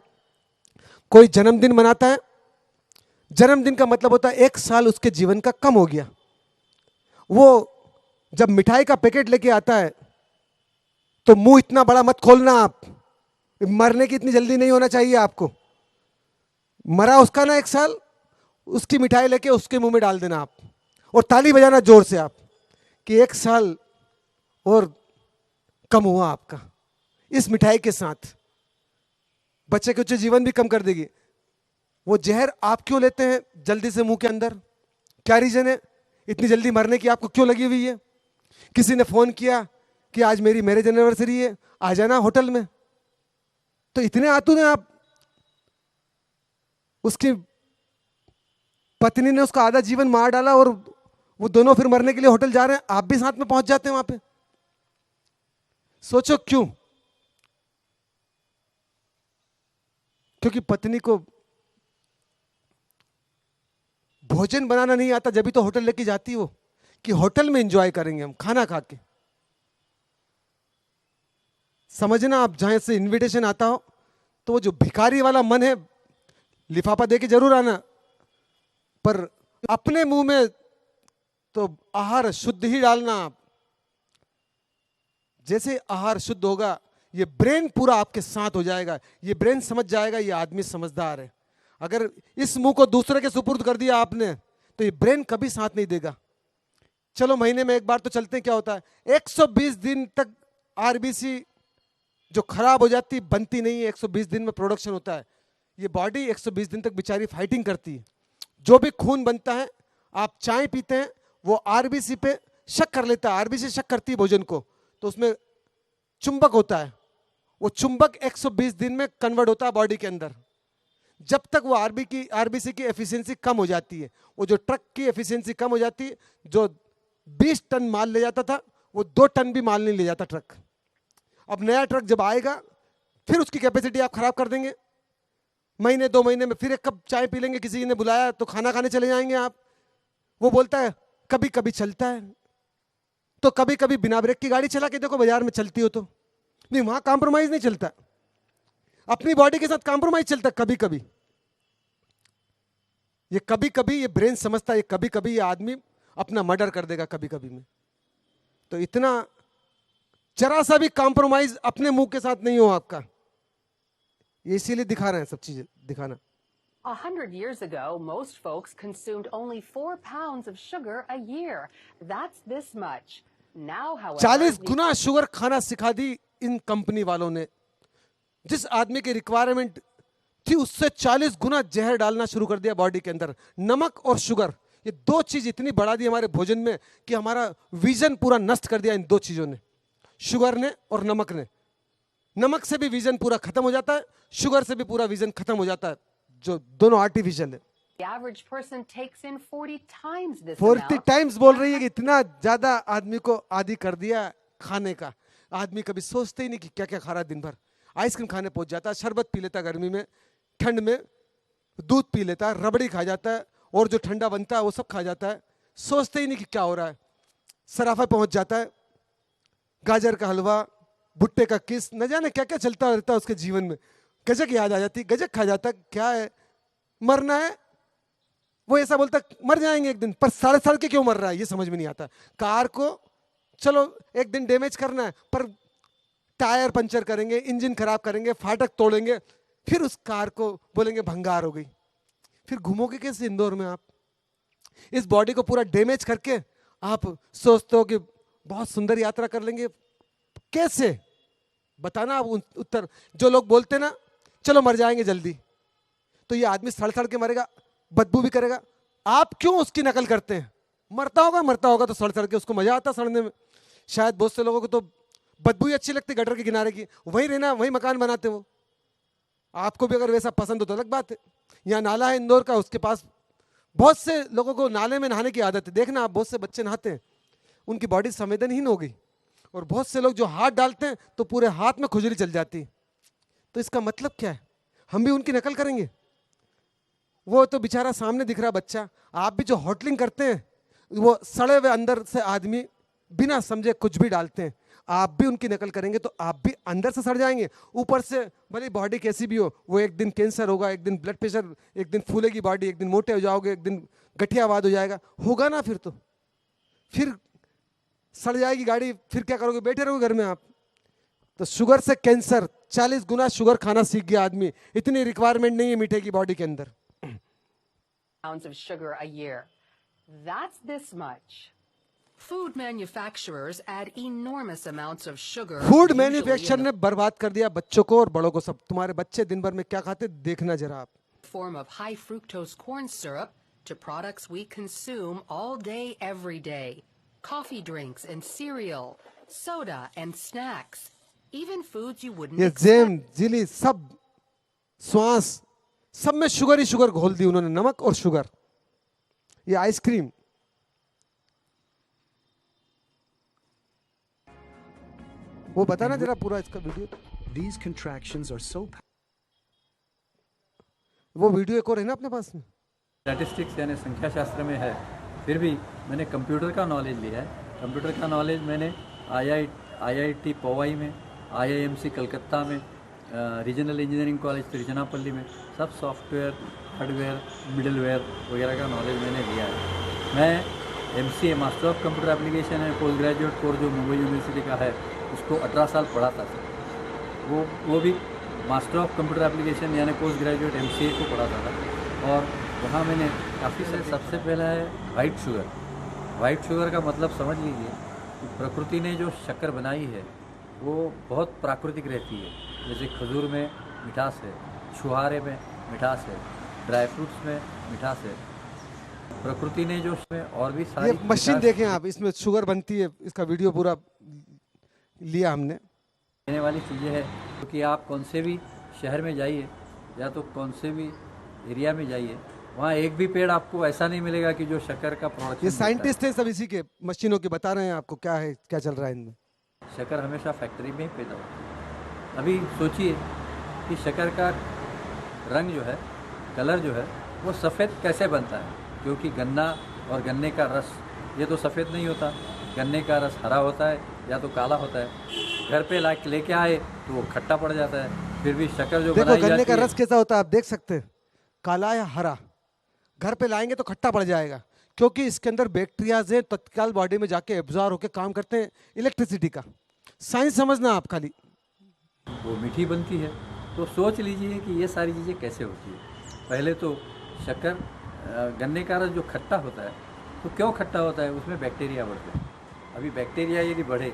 कोई जन्मदिन मनाता है, जन्मदिन का मतलब होता है 1 साल उसके जीवन का कम हो गया। वो जब मिठाई का पैकेट लेके आता है तो मुंह इतना बड़ा मत खोलना आप, मरने की इतनी जल्दी नहीं होना चाहिए आपको। मरा उसका ना 1 साल, उसकी मिठाई लेके उसके मुंह में डाल देना आप, और ताली बजाना जोर से आप कि 1 साल और कम हुआ आपका इस मिठाई के साथ। बच्चे के जीवन भी कम कर देगी। वो जहर आप क्यों लेते हैं जल्दी से मुंह के अंदर? क्या रीजन है? इतनी जल्दी मरने की आपको क्यों लगी हुई है? किसी ने फोन किया कि आज मेरी मैरिज एनिवर्सरी है, आ जाना होटल में, तो इतने आतुर हैं आप। उसकी पत्नी ने उसका आधा जीवन मार डाला और वो दोनों फिर मरने के लिए होटल जा रहे हैं, आप भी साथ में पहुंच जाते हैं वहां पे। सोचो क्यों? क्योंकि पत्नी को भोजन बनाना नहीं आता, जब भी तो होटल लेके जाती वो कि होटल में एंजॉय करेंगे हम खाना खा के। समझना, आप जहां से इनविटेशन आता हो तो वो जो भिखारी वाला मन है, लिफाफा दे के जरूर आना, पर अपने मुंह में तो आहार शुद्ध ही डालना। आप जैसे आहार शुद्ध होगा, ये ब्रेन पूरा आपके साथ हो जाएगा, ये ब्रेन समझ जाएगा ये आदमी समझदार है। अगर इस मुंह को दूसरे के सुपुर्द कर दिया आपने तो ये ब्रेन कभी साथ नहीं देगा। चलो महीने में एक बार तो चलते हैं, क्या होता है 120 दिन तक आरबीसी जो खराब हो जाती बनती नहीं है, 120 दिन में प्रोडक्शन होता है। ये बॉडी 120 दिन तक बेचारी फाइटिंग करती है। जो भी खून बनता है, आप चाय पीते हैं वो आरबीसी पे शक कर लेता है, आरबीसी शक करती है भोजन को, तो उसमें चुंबक होता है, वो चुंबक 120 दिन में कन्वर्ट होता है बॉडी के अंदर। जब तक वो आरबीसी की एफिशिएंसी कम हो जाती है, वो जो ट्रक की एफिशिएंसी कम हो जाती है, जो 20 टन माल ले जाता था वो 2 टन भी माल नहीं ले जाता ट्रक। अब नया ट्रक जब आएगा फिर उसकी कैपेसिटी आप खराब कर देंगे। महीने 2 महीने में फिर एक कप चाय पी लेंगे, किसी ने बुलाया तो खाना खाने चले जाएंगे आप। वो बोलता है कभी कभी चलता है, तो कभी कभी बिना ब्रेक की गाड़ी चला के देखो बाजार में चलती हो तो। नहीं, वहां कॉम्प्रोमाइज नहीं चलता, अपनी बॉडी के साथ कॉम्प्रोमाइज चलता कभी कभी। ये कभी कभी ये ब्रेन समझता है, ये कभी कभी ये आदमी अपना मर्डर कर देगा कभी कभी में। तो इतना जरा सा भी कॉम्प्रोमाइज अपने मुंह के साथ नहीं हो आपका, ये इसीलिए दिखा रहे हैं सब चीजें दिखाना। 100 years ago, most folks consumed only 4 pounds of sugar a year. That's this much. Now, however, 40 Guna sugar खाना सिखा दी इन कंपनी वालों ने। जिस आदमी की रिक्वायरमेंट थी उससे 40 गुना जहर डालना शुरू कर दिया बॉडी के अंदर। नमक और शुगर, ये 2 चीज इतनी बढ़ा दी हमारे भोजन में कि हमारा विजन पूरा नष्ट कर दिया इन 2 चीजों ने, शुगर ने और नमक ने। नमक से भी विजन पूरा खत्म हो जाता है, शुगर से भी पूरा विजन खत्म हो जाता है, जो दोनों आर्टिफिशियल है। the average person takes in 40 times this 40 amount. Times बोल रही है कि इतना ज्यादा आदमी को आदी कर दिया खाने का। आदमी कभी सोचते ही नहीं कि क्या क्या खा रहा है दिन भर। आइसक्रीम खाने पहुंच जाता है, शरबत पी लेता है गर्मी में, ठंड में दूध पी लेता है, रबड़ी खा जाता है, और जो ठंडा बनता है वो सब खा जाता है, सोचते ही नहीं कि क्या हो रहा है। सराफा पहुंच जाता है, गाजर का हलवा, भुट्टे का किस, न जाने क्या क्या चलता रहता है उसके जीवन में। गजक याद आ जाती, गजक खा जाता है, क्या है मरना है। वो ऐसा बोलता मर जाएंगे एक दिन, पर साल के क्यों मर रहा है ये समझ में नहीं आता। कार को चलो एक दिन डैमेज करना है, पर टायर पंचर करेंगे, इंजन खराब करेंगे, फाटक तोड़ेंगे, फिर उस कार को बोलेंगे भंगार हो गई। फिर घूमोगे कैसे इंदौर में आप? इस बॉडी को पूरा डैमेज करके आप सोचते हो कि बहुत सुंदर यात्रा कर लेंगे, कैसे? बताना आप उत्तर। जो लोग बोलते ना चलो मर जाएंगे जल्दी, तो ये आदमी सड़ सड़ के मरेगा, बदबू भी करेगा। आप क्यों उसकी नकल करते हैं? मरता होगा तो सड़ सड़ के उसको मजा आता सड़ने में। शायद बहुत से लोगों को तो बदबू ही अच्छी लगती गटर के किनारे की, वहीं रहना, वहीं मकान बनाते वो। आपको भी अगर वैसा पसंद हो तो अलग बात है। यहाँ नाला है इंदौर का, उसके पास बहुत से लोगों को नाले में नहाने की आदत है। देखना आप, बहुत से बच्चे नहाते हैं, उनकी बॉडी संवेदनहीन हो गई। और बहुत से लोग जो हाथ डालते हैं तो पूरे हाथ में खुजली चल जाती। तो इसका मतलब क्या है? हम भी उनकी नकल करेंगे? वो तो बेचारा सामने दिख रहा बच्चा। आप भी जो होटलिंग करते हैं, वो सड़े हुए अंदर से आदमी बिना समझे कुछ भी डालते हैं, आप भी उनकी नकल करेंगे तो आप भी अंदर से सड़ जाएंगे। ऊपर से भले बॉडी कैसी भी हो, वो एक दिन कैंसर होगा, एक दिन ब्लड प्रेशर, एक दिन फूलेगी बॉडी, एक दिन मोटे हो जाओगे, एक दिन गठियावाद हो जाएगा, होगा ना। फिर सड़ जाएगी गाड़ी, फिर क्या करोगे? बैठे रहोगे घर में आप। तो शुगर से कैंसर, 40 गुना शुगर खाना सीख गया आदमी। इतनी रिक्वायरमेंट नहीं है मीठे की बॉडी के अंदर। Pounds of sugar a year. That's this much. Food manufacturers add enormous amounts of sugar. Food usually manufacture in ने बर्बाद कर दिया बच्चों को और बड़ों को सब। तुम्हारे बच्चे दिन भर में क्या खाते देखना जरा आप। the form of high fructose corn syrup to products we consume all day, every day. Coffee drinks and cereal, soda and snacks, even foods you wouldn't ये expect. जैम जिली सब श्वास सब में शुगर ही शुगर घोल दी उन्होंने, नमक और शुगर। ये आइसक्रीम, वो बताना जरा पूरा इसका video. These contractions are so वो वीडियो एक और है ना अपने पास में। स्टैटिस्टिक्स यानी संख्या शास्त्र में है, फिर भी मैंने कंप्यूटर का नॉलेज लिया है। कंप्यूटर का नॉलेज मैंने IIT पौवाई में, IIMC कलकत्ता में, रीजनल इंजीनियरिंग कॉलेज तिरुचनापल्ली में, सब सॉफ्टवेयर, हार्डवेयर, मिडलवेयर वगैरह का नॉलेज मैंने लिया है। मैं MCA master of computer application है पोस्ट ग्रेजुएट कोर्स जो मुंबई यूनिवर्सिटी का है, उसको 18 साल पढ़ाता था। वो भी मास्टर ऑफ कंप्यूटर एप्लीकेशन यानी पोस्ट ग्रेजुएट MCA को पढ़ाता था। और वहाँ मैंने काफ़ी सारे, सबसे पहला है वाइट शुगर। वाइट शुगर का मतलब समझ लीजिए कि प्रकृति ने जो शक्कर बनाई है वो बहुत प्राकृतिक रहती है। जैसे खजूर में मिठास है, छुहारे में मिठास है, ड्राई फ्रूट्स में मिठास है। प्रकृति ने जो और भी सारी ये मशीन देखें आप, इसमें शुगर बनती है, इसका वीडियो पूरा लिया हमने। देने वाली चीज़ें हैं, क्योंकि आप कौन से भी शहर में जाइए या तो कौन से भी एरिया में जाइए, वहाँ एक भी पेड़ आपको ऐसा नहीं मिलेगा कि जो शक्कर का प्रोडक्शन। ये साइंटिस्ट हैं सब इसी के, मशीनों के बता रहे हैं आपको क्या है, क्या चल रहा है इनमें। शक्कर हमेशा फैक्ट्री में ही पैदा होती है। अभी सोचिए कि शक्कर का रंग जो है, कलर जो है, वो सफ़ेद कैसे बनता है? क्योंकि गन्ना और गन्ने का रस ये तो सफ़ेद नहीं होता, गन्ने का रस हरा होता है या तो काला होता है। घर पे ला के लेके आए तो वो खट्टा पड़ जाता है। फिर भी शक्कर जो देखो बनाई गन्ने जाती का है, रस कैसा होता है आप देख सकते हैं, काला या हरा। घर पे लाएंगे तो खट्टा पड़ जाएगा, क्योंकि इसके अंदर बैक्टीरियाज हैं, तत्काल बॉडी में जाके एब्जॉर्ब होकर काम करते हैं इलेक्ट्रिसिटी का। साइंस समझना आप खाली। वो मीठी बनती है। तो सोच लीजिए कि ये सारी चीज़ें कैसे होती है। पहले तो शक्कर, गन्ने का रस जो खट्टा होता है, तो क्यों खट्टा होता है? उसमें बैक्टीरिया बढ़ते हैं। अभी बैक्टीरिया यदि बढ़े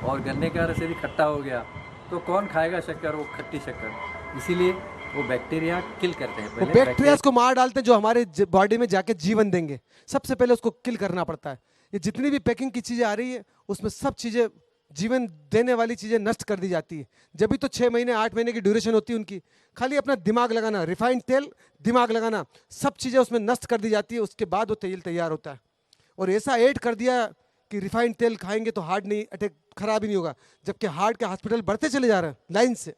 और गन्ने का रस यदि खट्टा हो गया तो कौन खाएगा शक्कर? वो खट्टी शक्कर। इसीलिए वो बैक्टीरिया किल करते हैं। वो बैक्टीरियाज को मार डालते हैं जो हमारे बॉडी में जाके जीवन देंगे। सबसे पहले उसको किल करना पड़ता है। ये जितनी भी पैकिंग की चीज़ें आ रही है उसमें सब चीज़ें, जीवन देने वाली चीज़ें नष्ट कर दी जाती है। जब भी तो 6 महीने 8 महीने की ड्यूरेशन होती है उनकी। खाली अपना दिमाग लगाना, रिफाइंड तेल, दिमाग लगाना, सब चीज़ें उसमें नष्ट कर दी जाती है। उसके बाद वो तेल तैयार होता है। और ऐसा ऐड कर दिया कि रिफाइंड तेल खाएंगे तो हार्ट नहीं अटैक, खराब ही नहीं होगा, जबकि हार्ट के हॉस्पिटल बढ़ते चले जा रहे हैं लाइन से।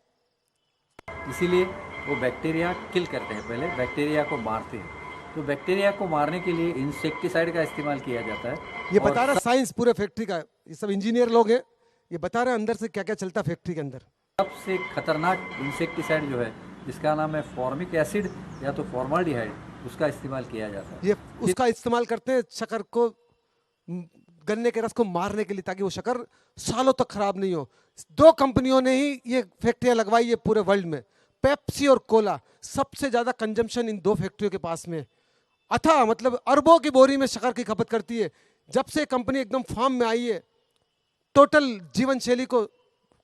इसीलिए वो बैक्टीरिया किल करते हैं, पहले बैक्टीरिया को मारते हैं। तो बैक्टीरिया को मारने के लिए इंसेक्टिसाइड का इस्तेमाल किया जाता है। ये बता रहा साइंस पूरे फैक्ट्री का, ये सब इंजीनियर लोग हैं, ये बता रहे हैं अंदर से क्या क्या चलता है फैक्ट्री के अंदर। सबसे खतरनाक इंसेक्टिसाइड जो है, जिसका नाम है फॉर्मिक एसिड या तो फॉर्माल्डिहाइड, उसका इस्तेमाल किया जाता है। ये उसका इस्तेमाल करते हैं शक्कर को, गन्ने के रस को मारने के लिए, ताकि वो शक्कर सालों तक खराब नहीं हो। 2 कंपनियों ने ही ये फैक्ट्रियां लगवाई है पूरे वर्ल्ड में, पेप्सी और कोला। सबसे ज्यादा कंजम्पशन इन 2 फैक्ट्रियों के पास में। अथा मतलब अरबों की बोरी में शक्कर की खपत करती है। जब से कंपनी एकदम फार्म में आई है, टोटल जीवन शैली को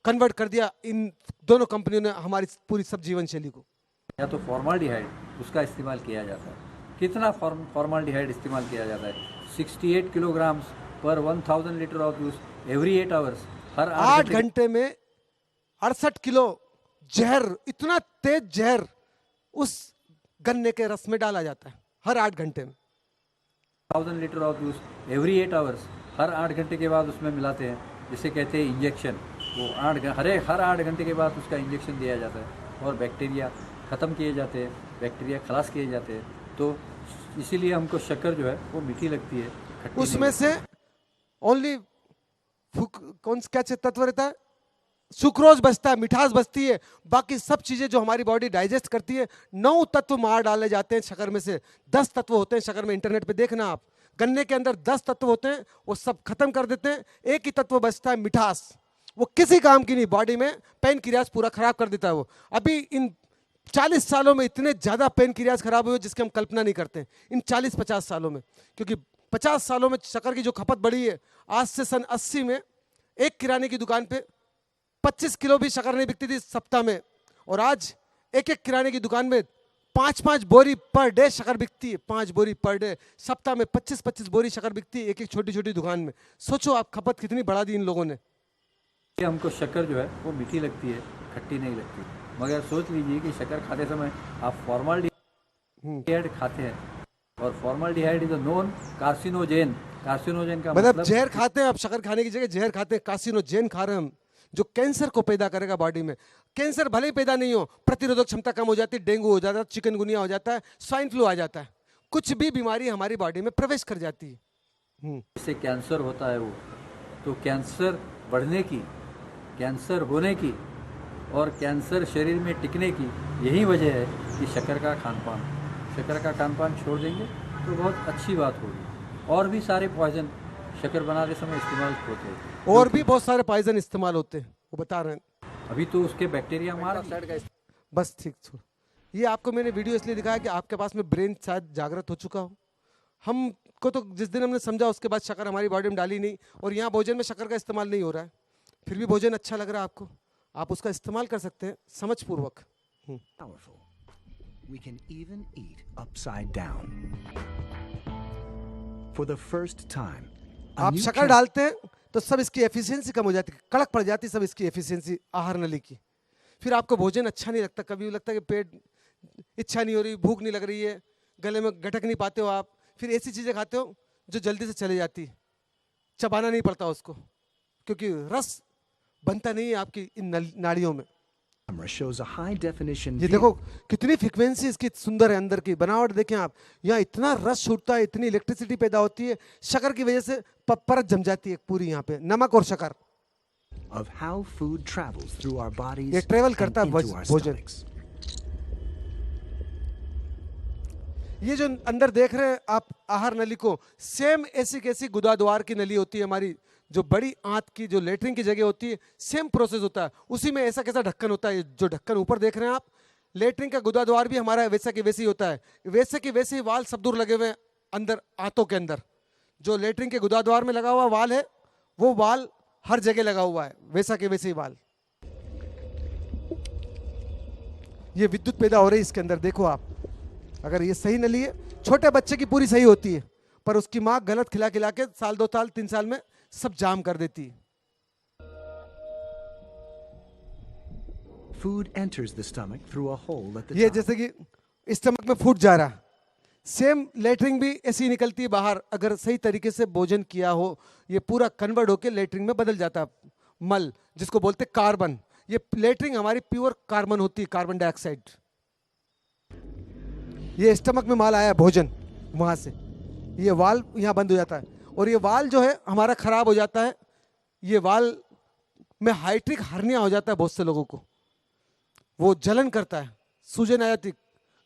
कन्वर्ट कर दिया इन दोनों कंपनियों ने, हमारी पूरी सब जीवन शैली को। या तो फॉर्माल्डिहाइड, उसका इस्तेमाल किया जाता है। कितना फॉर्माल्डिहाइड इस्तेमाल किया जाता है? 68 kilogram per 1000 litre of use every 8 hours. हर 8 घंटे में 68 किलो जहर, इतना तेज जहर उस गन्ने के रस में डाला जाता है हर 8 घंटे में। 1000 litre of use every 8 hours, हर 8 घंटे के बाद उसमें मिलाते हैं, जिसे कहते हैं इंजेक्शन। वो हर 8 घंटे के बाद उसका इंजेक्शन दिया जाता है और बैक्टीरिया ख़त्म किए जाते हैं, बैक्टीरिया खलास किए जाते हैं। तो इसीलिए हमको शक्कर जो है वो मीठी लगती है, खट्टी उसमें से ओनली कौन क्या तत्व रहता है? सुक्रोज बचता है, मिठास बचती है। बाकी सब चीजें जो हमारी बॉडी डाइजेस्ट करती है, 9 तत्व मार डाले जाते हैं शक्कर में से। 10 तत्व होते हैं शक्कर में, इंटरनेट पे देखना आप। गन्ने के अंदर 10 तत्व होते हैं, वो सब खत्म कर देते हैं। एक ही तत्व बचता है, मिठास। वो किसी काम की नहीं, बॉडी में पेन क्रियाज पूरा खराब कर देता है वो। अभी इन 40 सालों में इतने ज्यादा पेन क्रियाज खराब हुए जिसकी हम कल्पना नहीं करते इन 40-50 सालों में। क्योंकि 50 सालों में शक्कर की जो खपत बढ़ी है, आज से सन 80 में एक किराने की दुकान पे 25 किलो भी शक्कर नहीं बिकती थी सप्ताह में, और आज एक किराने की दुकान में 5-5 बोरी पर डे शक्कर बिकती है, 5 बोरी पर डे, सप्ताह में 25-25 बोरी शक्कर बिकती है एक एक छोटी छोटी दुकान में। सोचो आप खपत कितनी बढ़ा दी इन लोगों ने। ये हमको शक्कर जो है वो मीठी लगती है, खट्टी नहीं लगती। मगर सोच लीजिए कि शक्कर खाते समय आप फॉर्मल्डिहाइड खाते हैं, और formaldehyde is a known carcinogen. Carcinogen का मतलब जहर खाते हैं आप, शक्कर खाने की जगह जहर खाते हैं, कार्सिनोजेन खा रहे हैं हम, जो कैंसर को पैदा करेगा बॉडी में। कैंसर भले ही पैदा नहीं हो, प्रतिरोधक क्षमता कम हो जाती है, डेंगू हो जाता है, चिकनगुनिया हो जाता है, स्वाइन फ्लू आ जाता है, कुछ भी बीमारी हमारी बॉडी में प्रवेश कर जाती है। इससे कैंसर होता है वो, तो कैंसर बढ़ने की, कैंसर होने की और कैंसर शरीर में टिकने की यही वजह है कि शक्कर का खान पान छोड़ देंगे तो बहुत अच्छी बात होगी। और भी सारे पॉइजन शक्कर बनाते समय इस्तेमाल होते हैं, और भी बहुत सारे पॉइजन इस्तेमाल होते हैं, वो बता रहे हैं। अभी तो उसके बैक्टीरिया मार बस ठीक छोड़। ये आपको मैंने वीडियो इसलिए दिखाया कि आपके पास में ब्रेन शायद जागृत हो चुका हो। हमको तो जिस दिन हमने समझा उसके बाद शक्कर हमारी बॉडी में डाली नहीं, और यहाँ भोजन में शक्कर का इस्तेमाल नहीं हो रहा है, फिर भी भोजन अच्छा लग रहा है आपको, आप उसका इस्तेमाल कर सकते हैं समझ पूर्वक। Powerful. We can even eat upside down. For the first time, a आप new शक्कर डालते हैं तो सब इसकी एफिशिएंसी कम हो जाती है, कड़क पड़ जाती है सब इसकी एफिशिएंसी आहार नली की। फिर आपको भोजन अच्छा नहीं लगता, कभी लगता है कि पेट इच्छा नहीं हो रही, भूख नहीं लग रही है, गले में गटक नहीं पाते हो आप, फिर ऐसी चीज़ें खाते हो जो जल्दी से चली जाती, चबाना नहीं पड़ता उसको, क्योंकि रस बनता नहीं है आपकी इन नाड़ियों में। camera shows a high definition ये view देखो कितनी फ्रीक्वेंसी इसकी सुंदर है, अंदर की बनावट देखें आप, यहाँ इतना रस छूटता है, इतनी इलेक्ट्रिसिटी पैदा होती है, शक्कर की वजह से परत जम जाती है पूरी यहाँ पे, नमक और शक्कर। of how food travels through our bodies ये ट्रेवल and करता है into our भोजन। stomachs. ये जो अंदर देख रहे हैं आप आहार नली को, सेम ऐसी कैसी गुदाद्वार की नली होती है हमारी, जो बड़ी आंत की जो लेटरिन की जगह होती है, सेम प्रोसेस होता है, उसी में ऐसा कैसा ढक्कन होता है, जो ढक्कन ऊपर देख रहे हैं आप, लेटरिन का गुदाद्वार भी हमारा वैसा की वैसी होता है, वैसे की वैसे ही वाल सब दूर लगे हुए हैं अंदर आंतों के अंदर। जो लेटरिन के गुदाद्वार में लगा हुआ वाल है, वो वाल हर जगह लगा हुआ है, वैसा के वैसे ही वाल। ये विद्युत पैदा हो रही है इसके अंदर, देखो आप, अगर ये सही नली है, छोटे बच्चे की पूरी सही होती है, पर उसकी माँ गलत खिला खिला के साल 2 साल 3 साल में सब जाम कर देती है। Food enters the stomach through a hole at the ये top. जैसे कि स्टमक में फूट जा रहा, सेम लेटरिन भी ऐसी निकलती है बाहर, अगर सही तरीके से भोजन किया हो, ये पूरा कन्वर्ट होकर लेटरिन में बदल जाता है मल, जिसको बोलते कार्बन। ये लेटरिन हमारी प्योर कार्बन होती है, कार्बन डाइऑक्साइड। ये स्टमक में माल आया भोजन, वहां से ये वाल यहाँ बंद हो जाता है, और ये वाल जो है हमारा खराब हो जाता है, ये वाल में हाइड्रिक हर्निया हो जाता है बहुत से लोगों को, वो जलन करता है, सूजन आ जाती,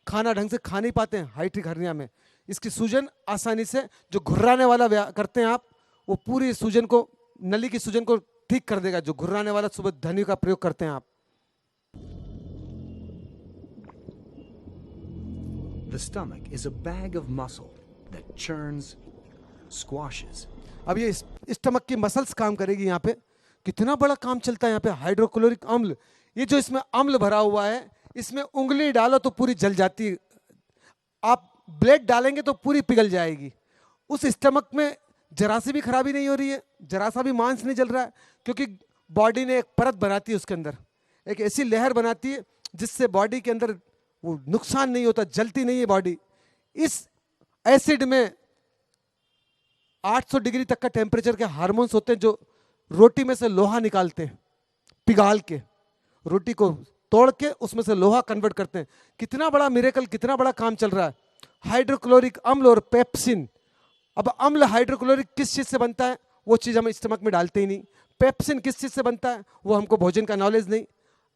खाना ढंग से खा नहीं पाते हैं हाइड्रिक हर्निया में। इसकी सूजन आसानी से जो घुर्राने वाला करते हैं आप, वो पूरी सूजन को, नली की सूजन को ठीक कर देगा, जो घुर्राने वाला सुबह ध्वनि का प्रयोग करते हैं आप। The stomach is a bag of muscle that churns, squashes. अब ये स्टमक की मसल्स काम करेगी यहाँ पे, कितना बड़ा काम चलता है यहाँ पे। हाइड्रोक्लोरिक अम्ल, ये जो इसमें अम्ल भरा हुआ है, इसमें उंगली डालो तो पूरी जल जाती है, आप ब्लेड डालेंगे तो पूरी पिघल जाएगी। उस स्टमक में जरा सी भी खराबी नहीं हो रही है, जरा सा भी मांस नहीं जल रहा है, क्योंकि बॉडी ने एक परत बनाती है उसके अंदर, एक ऐसी लहर बनाती है जिससे बॉडी के अंदर वो नुकसान नहीं होता, जलती नहीं है बॉडी। इस एसिड में 800 डिग्री तक का टेम्परेचर के हार्मोन्स होते हैं, जो रोटी में से लोहा निकालते हैं, पिघाल के रोटी को तोड़ के उसमें से लोहा कन्वर्ट करते हैं। कितना बड़ा मिरेकल, कितना बड़ा काम चल रहा है। हाइड्रोक्लोरिक अम्ल और पेप्सिन, अब अम्ल हाइड्रोक्लोरिक किस चीज से बनता है, वो चीज हम स्टमक में डालते ही नहीं। पेप्सिन किस चीज से बनता है, वो हमको भोजन का नॉलेज नहीं।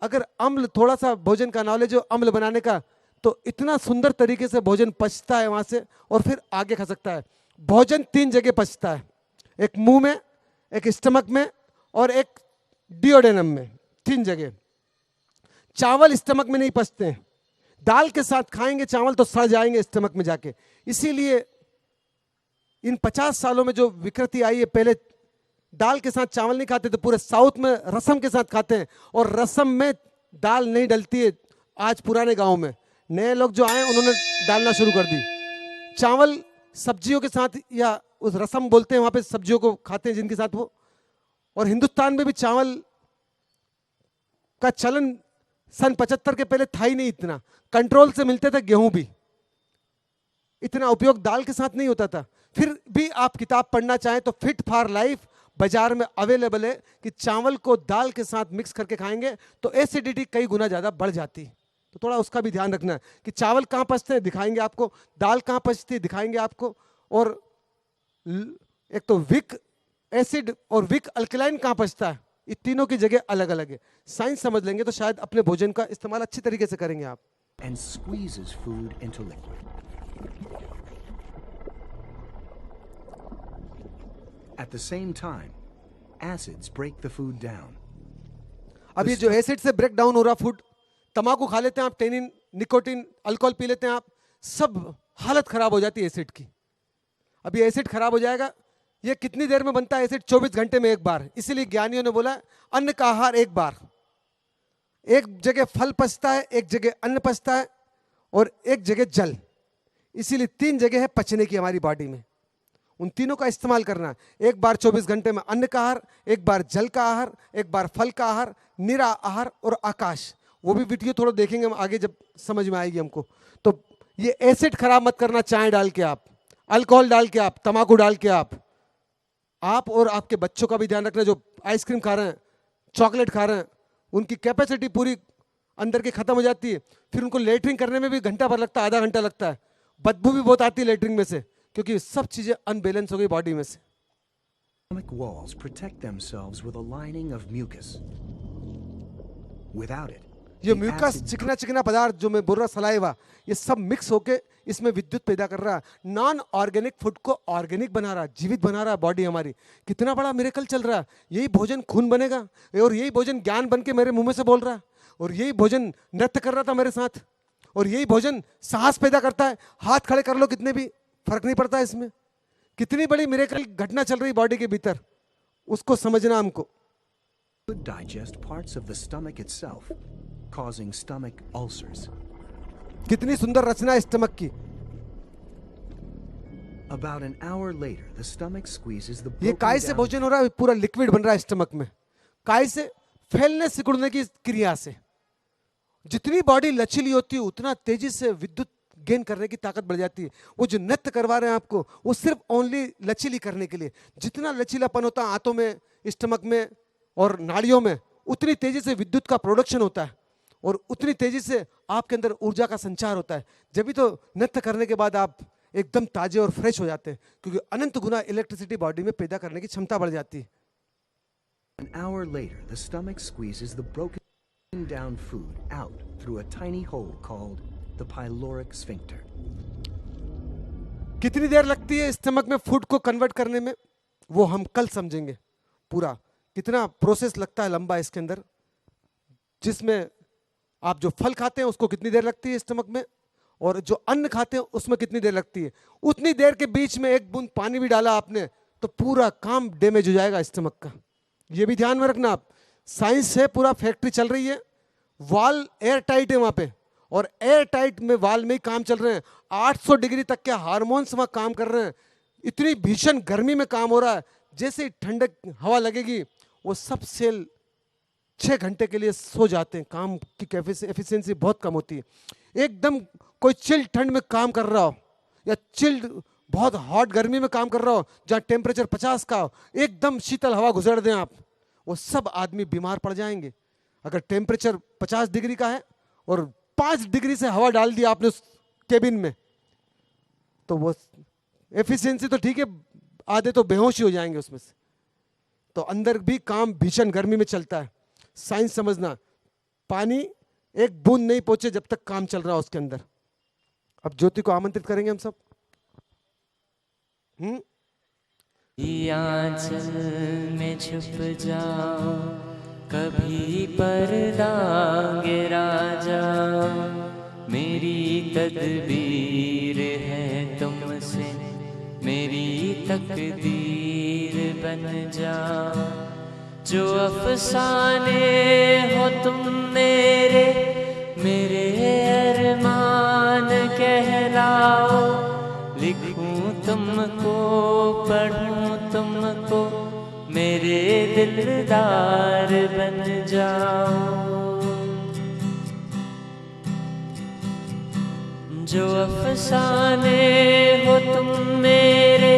अगर अम्ल, थोड़ा सा भोजन का नॉलेज हो अम्ल बनाने का, तो इतना सुंदर तरीके से भोजन पचता है वहां से, और फिर आगे खा सकता है। भोजन 3 जगह पचता है, एक मुंह में, एक स्टमक में, और एक डिओडेनम में, 3 जगह। चावल स्टमक में नहीं पचते हैं, दाल के साथ खाएंगे चावल तो सड़ जाएंगे स्टमक में जाके। इसीलिए इन 50 सालों में जो विकृति आई है, पहले दाल के साथ चावल नहीं खाते थे, पूरे साउथ में रसम के साथ खाते हैं, और रसम में दाल नहीं डलती है आज पुराने गांव में, नए लोग जो आए उन्होंने डालना शुरू कर दी। चावल सब्जियों के साथ, या उस रसम बोलते हैं वहाँ पे सब्जियों को खाते हैं जिनके साथ वो, और हिंदुस्तान में भी चावल का चलन सन 75 के पहले था ही नहीं इतना। कंट्रोल से मिलते थे गेहूं भी, इतना उपयोग दाल के साथ नहीं होता था। फिर भी आप किताब पढ़ना चाहें तो फिट फॉर लाइफ बाजार में अवेलेबल है कि चावल को दाल के साथ मिक्स करके खाएंगे तो एसिडिटी कई गुना ज़्यादा बढ़ जाती। तो थोड़ा उसका भी ध्यान रखना है कि चावल कहाँ पचते हैं दिखाएंगे आपको, दाल कहाँ पचती है दिखाएंगे आपको, और एक तो विक एसिड और विक अल्कलाइन कहाँ पचता है, ये तीनों की जगह अलग अलग है। साइंस समझ लेंगे तो शायद अपने भोजन का इस्तेमाल अच्छी तरीके से करेंगे आप। And squeezes food into liquid. At the same time, acids break the food down. अब ये जो एसिड से ब्रेक डाउन हो रहा फूड, तंबाकू खा लेते हैं आप, टेनिन, निकोटिन, अल्कोहल पी लेते हैं आप, सब हालत खराब हो जाती है एसिड की। अब ये एसिड खराब हो जाएगा। ये कितनी देर में बनता है एसिड? 24 घंटे में एक बार। इसीलिए ज्ञानियों ने बोला अन्न का आहार एक बार। एक जगह फल पचता है, एक जगह अन्न पचता है, और एक जगह जल। इसीलिए 3 जगह है पचने की हमारी बॉडी में, उन तीनों का इस्तेमाल करना। एक बार 24 घंटे में अन्न का आहार, एक बार जल का आहार, एक बार फल का आहार, निरा आहार और आकाश। वो भी वीडियो थोड़ा देखेंगे हम आगे जब समझ में आएगी हमको। तो ये एसिड खराब मत करना, चाय डाल के आप, अल्कोहल डाल के आप, तंबाकू डाल के आप और आपके बच्चों का भी ध्यान रखना जो आइसक्रीम खा रहे हैं, चॉकलेट खा रहे हैं। उनकी कैपेसिटी पूरी अंदर की खत्म हो जाती है, फिर उनको लेटरिन करने में भी घंटा भर लगता है, आधा घंटा लगता है। बदबू भी बहुत आती है लेटरिन में से, क्योंकि सब चीजें अनबैलेंस हो गई बॉडी में से। Stomach walls protect themselves with a lining of mucus. Without it, ये the म्यूकस, acid चिकना चिकना पदार्थ जो मैं बोल रहा सलाइवा, ये सब मिक्स होके इसमें विद्युत पैदा कर रहा है। नॉन ऑर्गेनिक फूड को ऑर्गेनिक बना रहा है, जीवित बना रहा है बॉडी हमारी। कितना बड़ा मिरेकल चल रहा है। यही भोजन खून बनेगा, और यही भोजन ज्ञान बन के मेरे मुंह में से बोल रहा है, और यही भोजन नृत्य कर रहा था मेरे साथ, और यही भोजन साहस पैदा करता है। हाथ खड़े कर लो कितने भी, फर्क नहीं पड़ता इसमें। कितनी बड़ी मिरेकल घटना चल रही बॉडी के भीतर, उसको समझना हमको। could digest parts of the stomach itself, causing stomach ulcers. कितनी सुंदर रचना है स्टमक की। About an hour later, the stomach squeezes the ये broken काय से down भोजन हो रहा है, पूरा लिक्विड बन रहा है स्टमक में। काय से फैलने सिकुड़ने की क्रिया से। जितनी बॉडी लचीली होती है उतना तेजी से विद्युत गेन करने की ताकत बढ़ जाती है। वो जो नृत्य करवा रहे हैं आपको, वो सिर्फ ओनली लचीली करने के लिए। जितना लचीलापन होता है आंतों में, स्टमक में और नाड़ियों में, उतनी तेजी से विद्युत का प्रोडक्शन होता है, और उतनी तेजी से आपके अंदर ऊर्जा का संचार होता है। जब भी तो नृत्य करने के बाद आप एकदम ताजे और फ्रेश हो जाते हैं, क्योंकि अनंत गुना इलेक्ट्रिसिटी बॉडी में पैदा करने की क्षमता बढ़ जाती है। An hour later, the stomach squeezes the broken down food out through a tiny hole called the pyloric sphincter. कितनी देर लगती है स्टमक में फूड को कन्वर्ट करने में, वो हम कल समझेंगे। पूरा कितना प्रोसेस लगता है लंबा इसके अंदर, जिसमें आप जो फल खाते हैं उसको कितनी देर लगती है स्टमक में, और जो अन्न खाते हैं उसमें कितनी देर लगती है। उतनी देर के बीच में एक बूंद पानी भी डाला आपने तो पूरा काम डैमेज हो जाएगा स्टमक का। ये भी ध्यान में रखना आप। साइंस से पूरा फैक्ट्री चल रही है, वाल एयर टाइट है वहां पे, और एयर टाइट में वाल में ही काम चल रहे हैं। 800 डिग्री तक के हार्मोन्स वहां काम कर रहे हैं। इतनी भीषण गर्मी में काम हो रहा है। जैसे ही ठंडक हवा लगेगी वो सब सेल 6 घंटे के लिए सो जाते हैं। काम की एफिशिएंसी बहुत कम होती है। एकदम कोई चिल्ड ठंड में काम कर रहा हो, या चिल्ड बहुत हॉट गर्मी में काम कर रहा हो जहाँ टेम्परेचर 50 का हो, एकदम शीतल हवा घुसड़ दें आप, वो सब आदमी बीमार पड़ जाएंगे। अगर टेम्परेचर 50 डिग्री का है और 5 डिग्री से हवा डाल दी आपने उस केबिन में, तो वो एफिशिएंसी तो ठीक है, आधे तो बेहोश ही हो जाएंगे उसमें से। तो अंदर भी काम भीषण गर्मी में चलता है। साइंस समझना, पानी एक बूंद नहीं पहुंचे जब तक काम चल रहा है उसके अंदर। अब ज्योति को आमंत्रित करेंगे हम सब। आंचल में छुप जाओ, कभी पर्दा गिरा जाओ, मेरी तदबीर है तुमसे, मेरी तकदीर बन जाओ। जो अफसाने हो तुम मेरे, मेरे अरमान कहलाओ, लिखूं तुमको पढ़ूं तुमको, मेरे दिलदार बन जाओ। जो अफसाने हो तुम मेरे,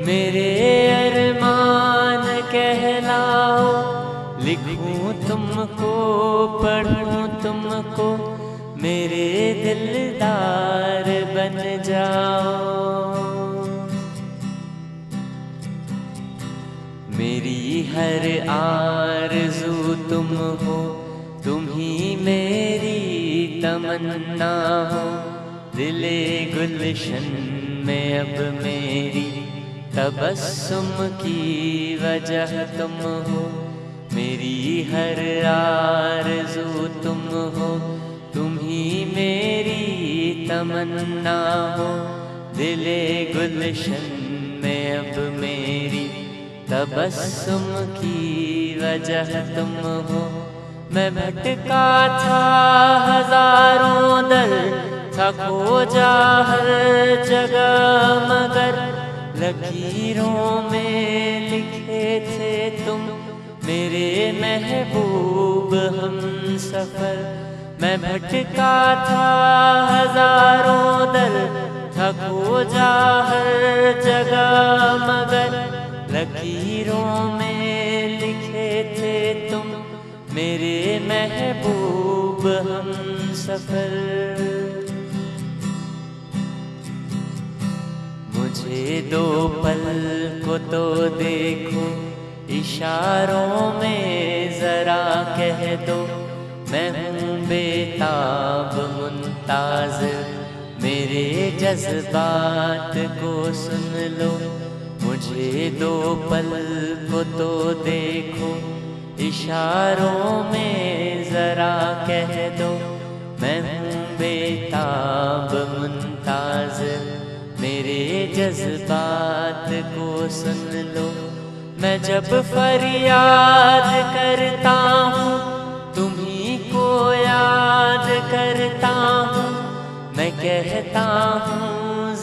मेरे अरमान कहलाओ, लिखूं तुमको पढ़ूं तुमको, मेरे दिलदार बन जाओ। मेरी हर आरज़ू तुम हो, तुम ही मेरी तमन्ना हो, दिले गुलशन में अब मेरी तबस्सुम की वजह तुम हो। मेरी हर आरज़ू तुम हो, तुम ही मेरी तमन्ना हो, दिले गुलशन में अब मेरी तबस्सुम की वजह तुम हो। मैं भटका था हजारों दर, था खोजा हर जगह, मगर लकीरों में लिखे थे तुम, मेरे महबूब हम सफर। मैं भटका था हजारों दर, था खोजा हर जगह, मगर लकीरों में लिखे थे तुम, मेरे महबूब हम सफर। मुझे दो पल को तो देखो, इशारों में जरा कह दो, मैं हूँ बेताब मुंताज़िर, मेरे जज्बात को सुन लो। मुझे दो पल को तो देखो, इशारों में जरा कह दो, मैं हूँ बेताब मुंताज़िर, मेरे जज्बात को सुन लो। मैं जब फरियाद करता हूँ, तुम्हीं को याद करता हूँ, मैं कहता हूँ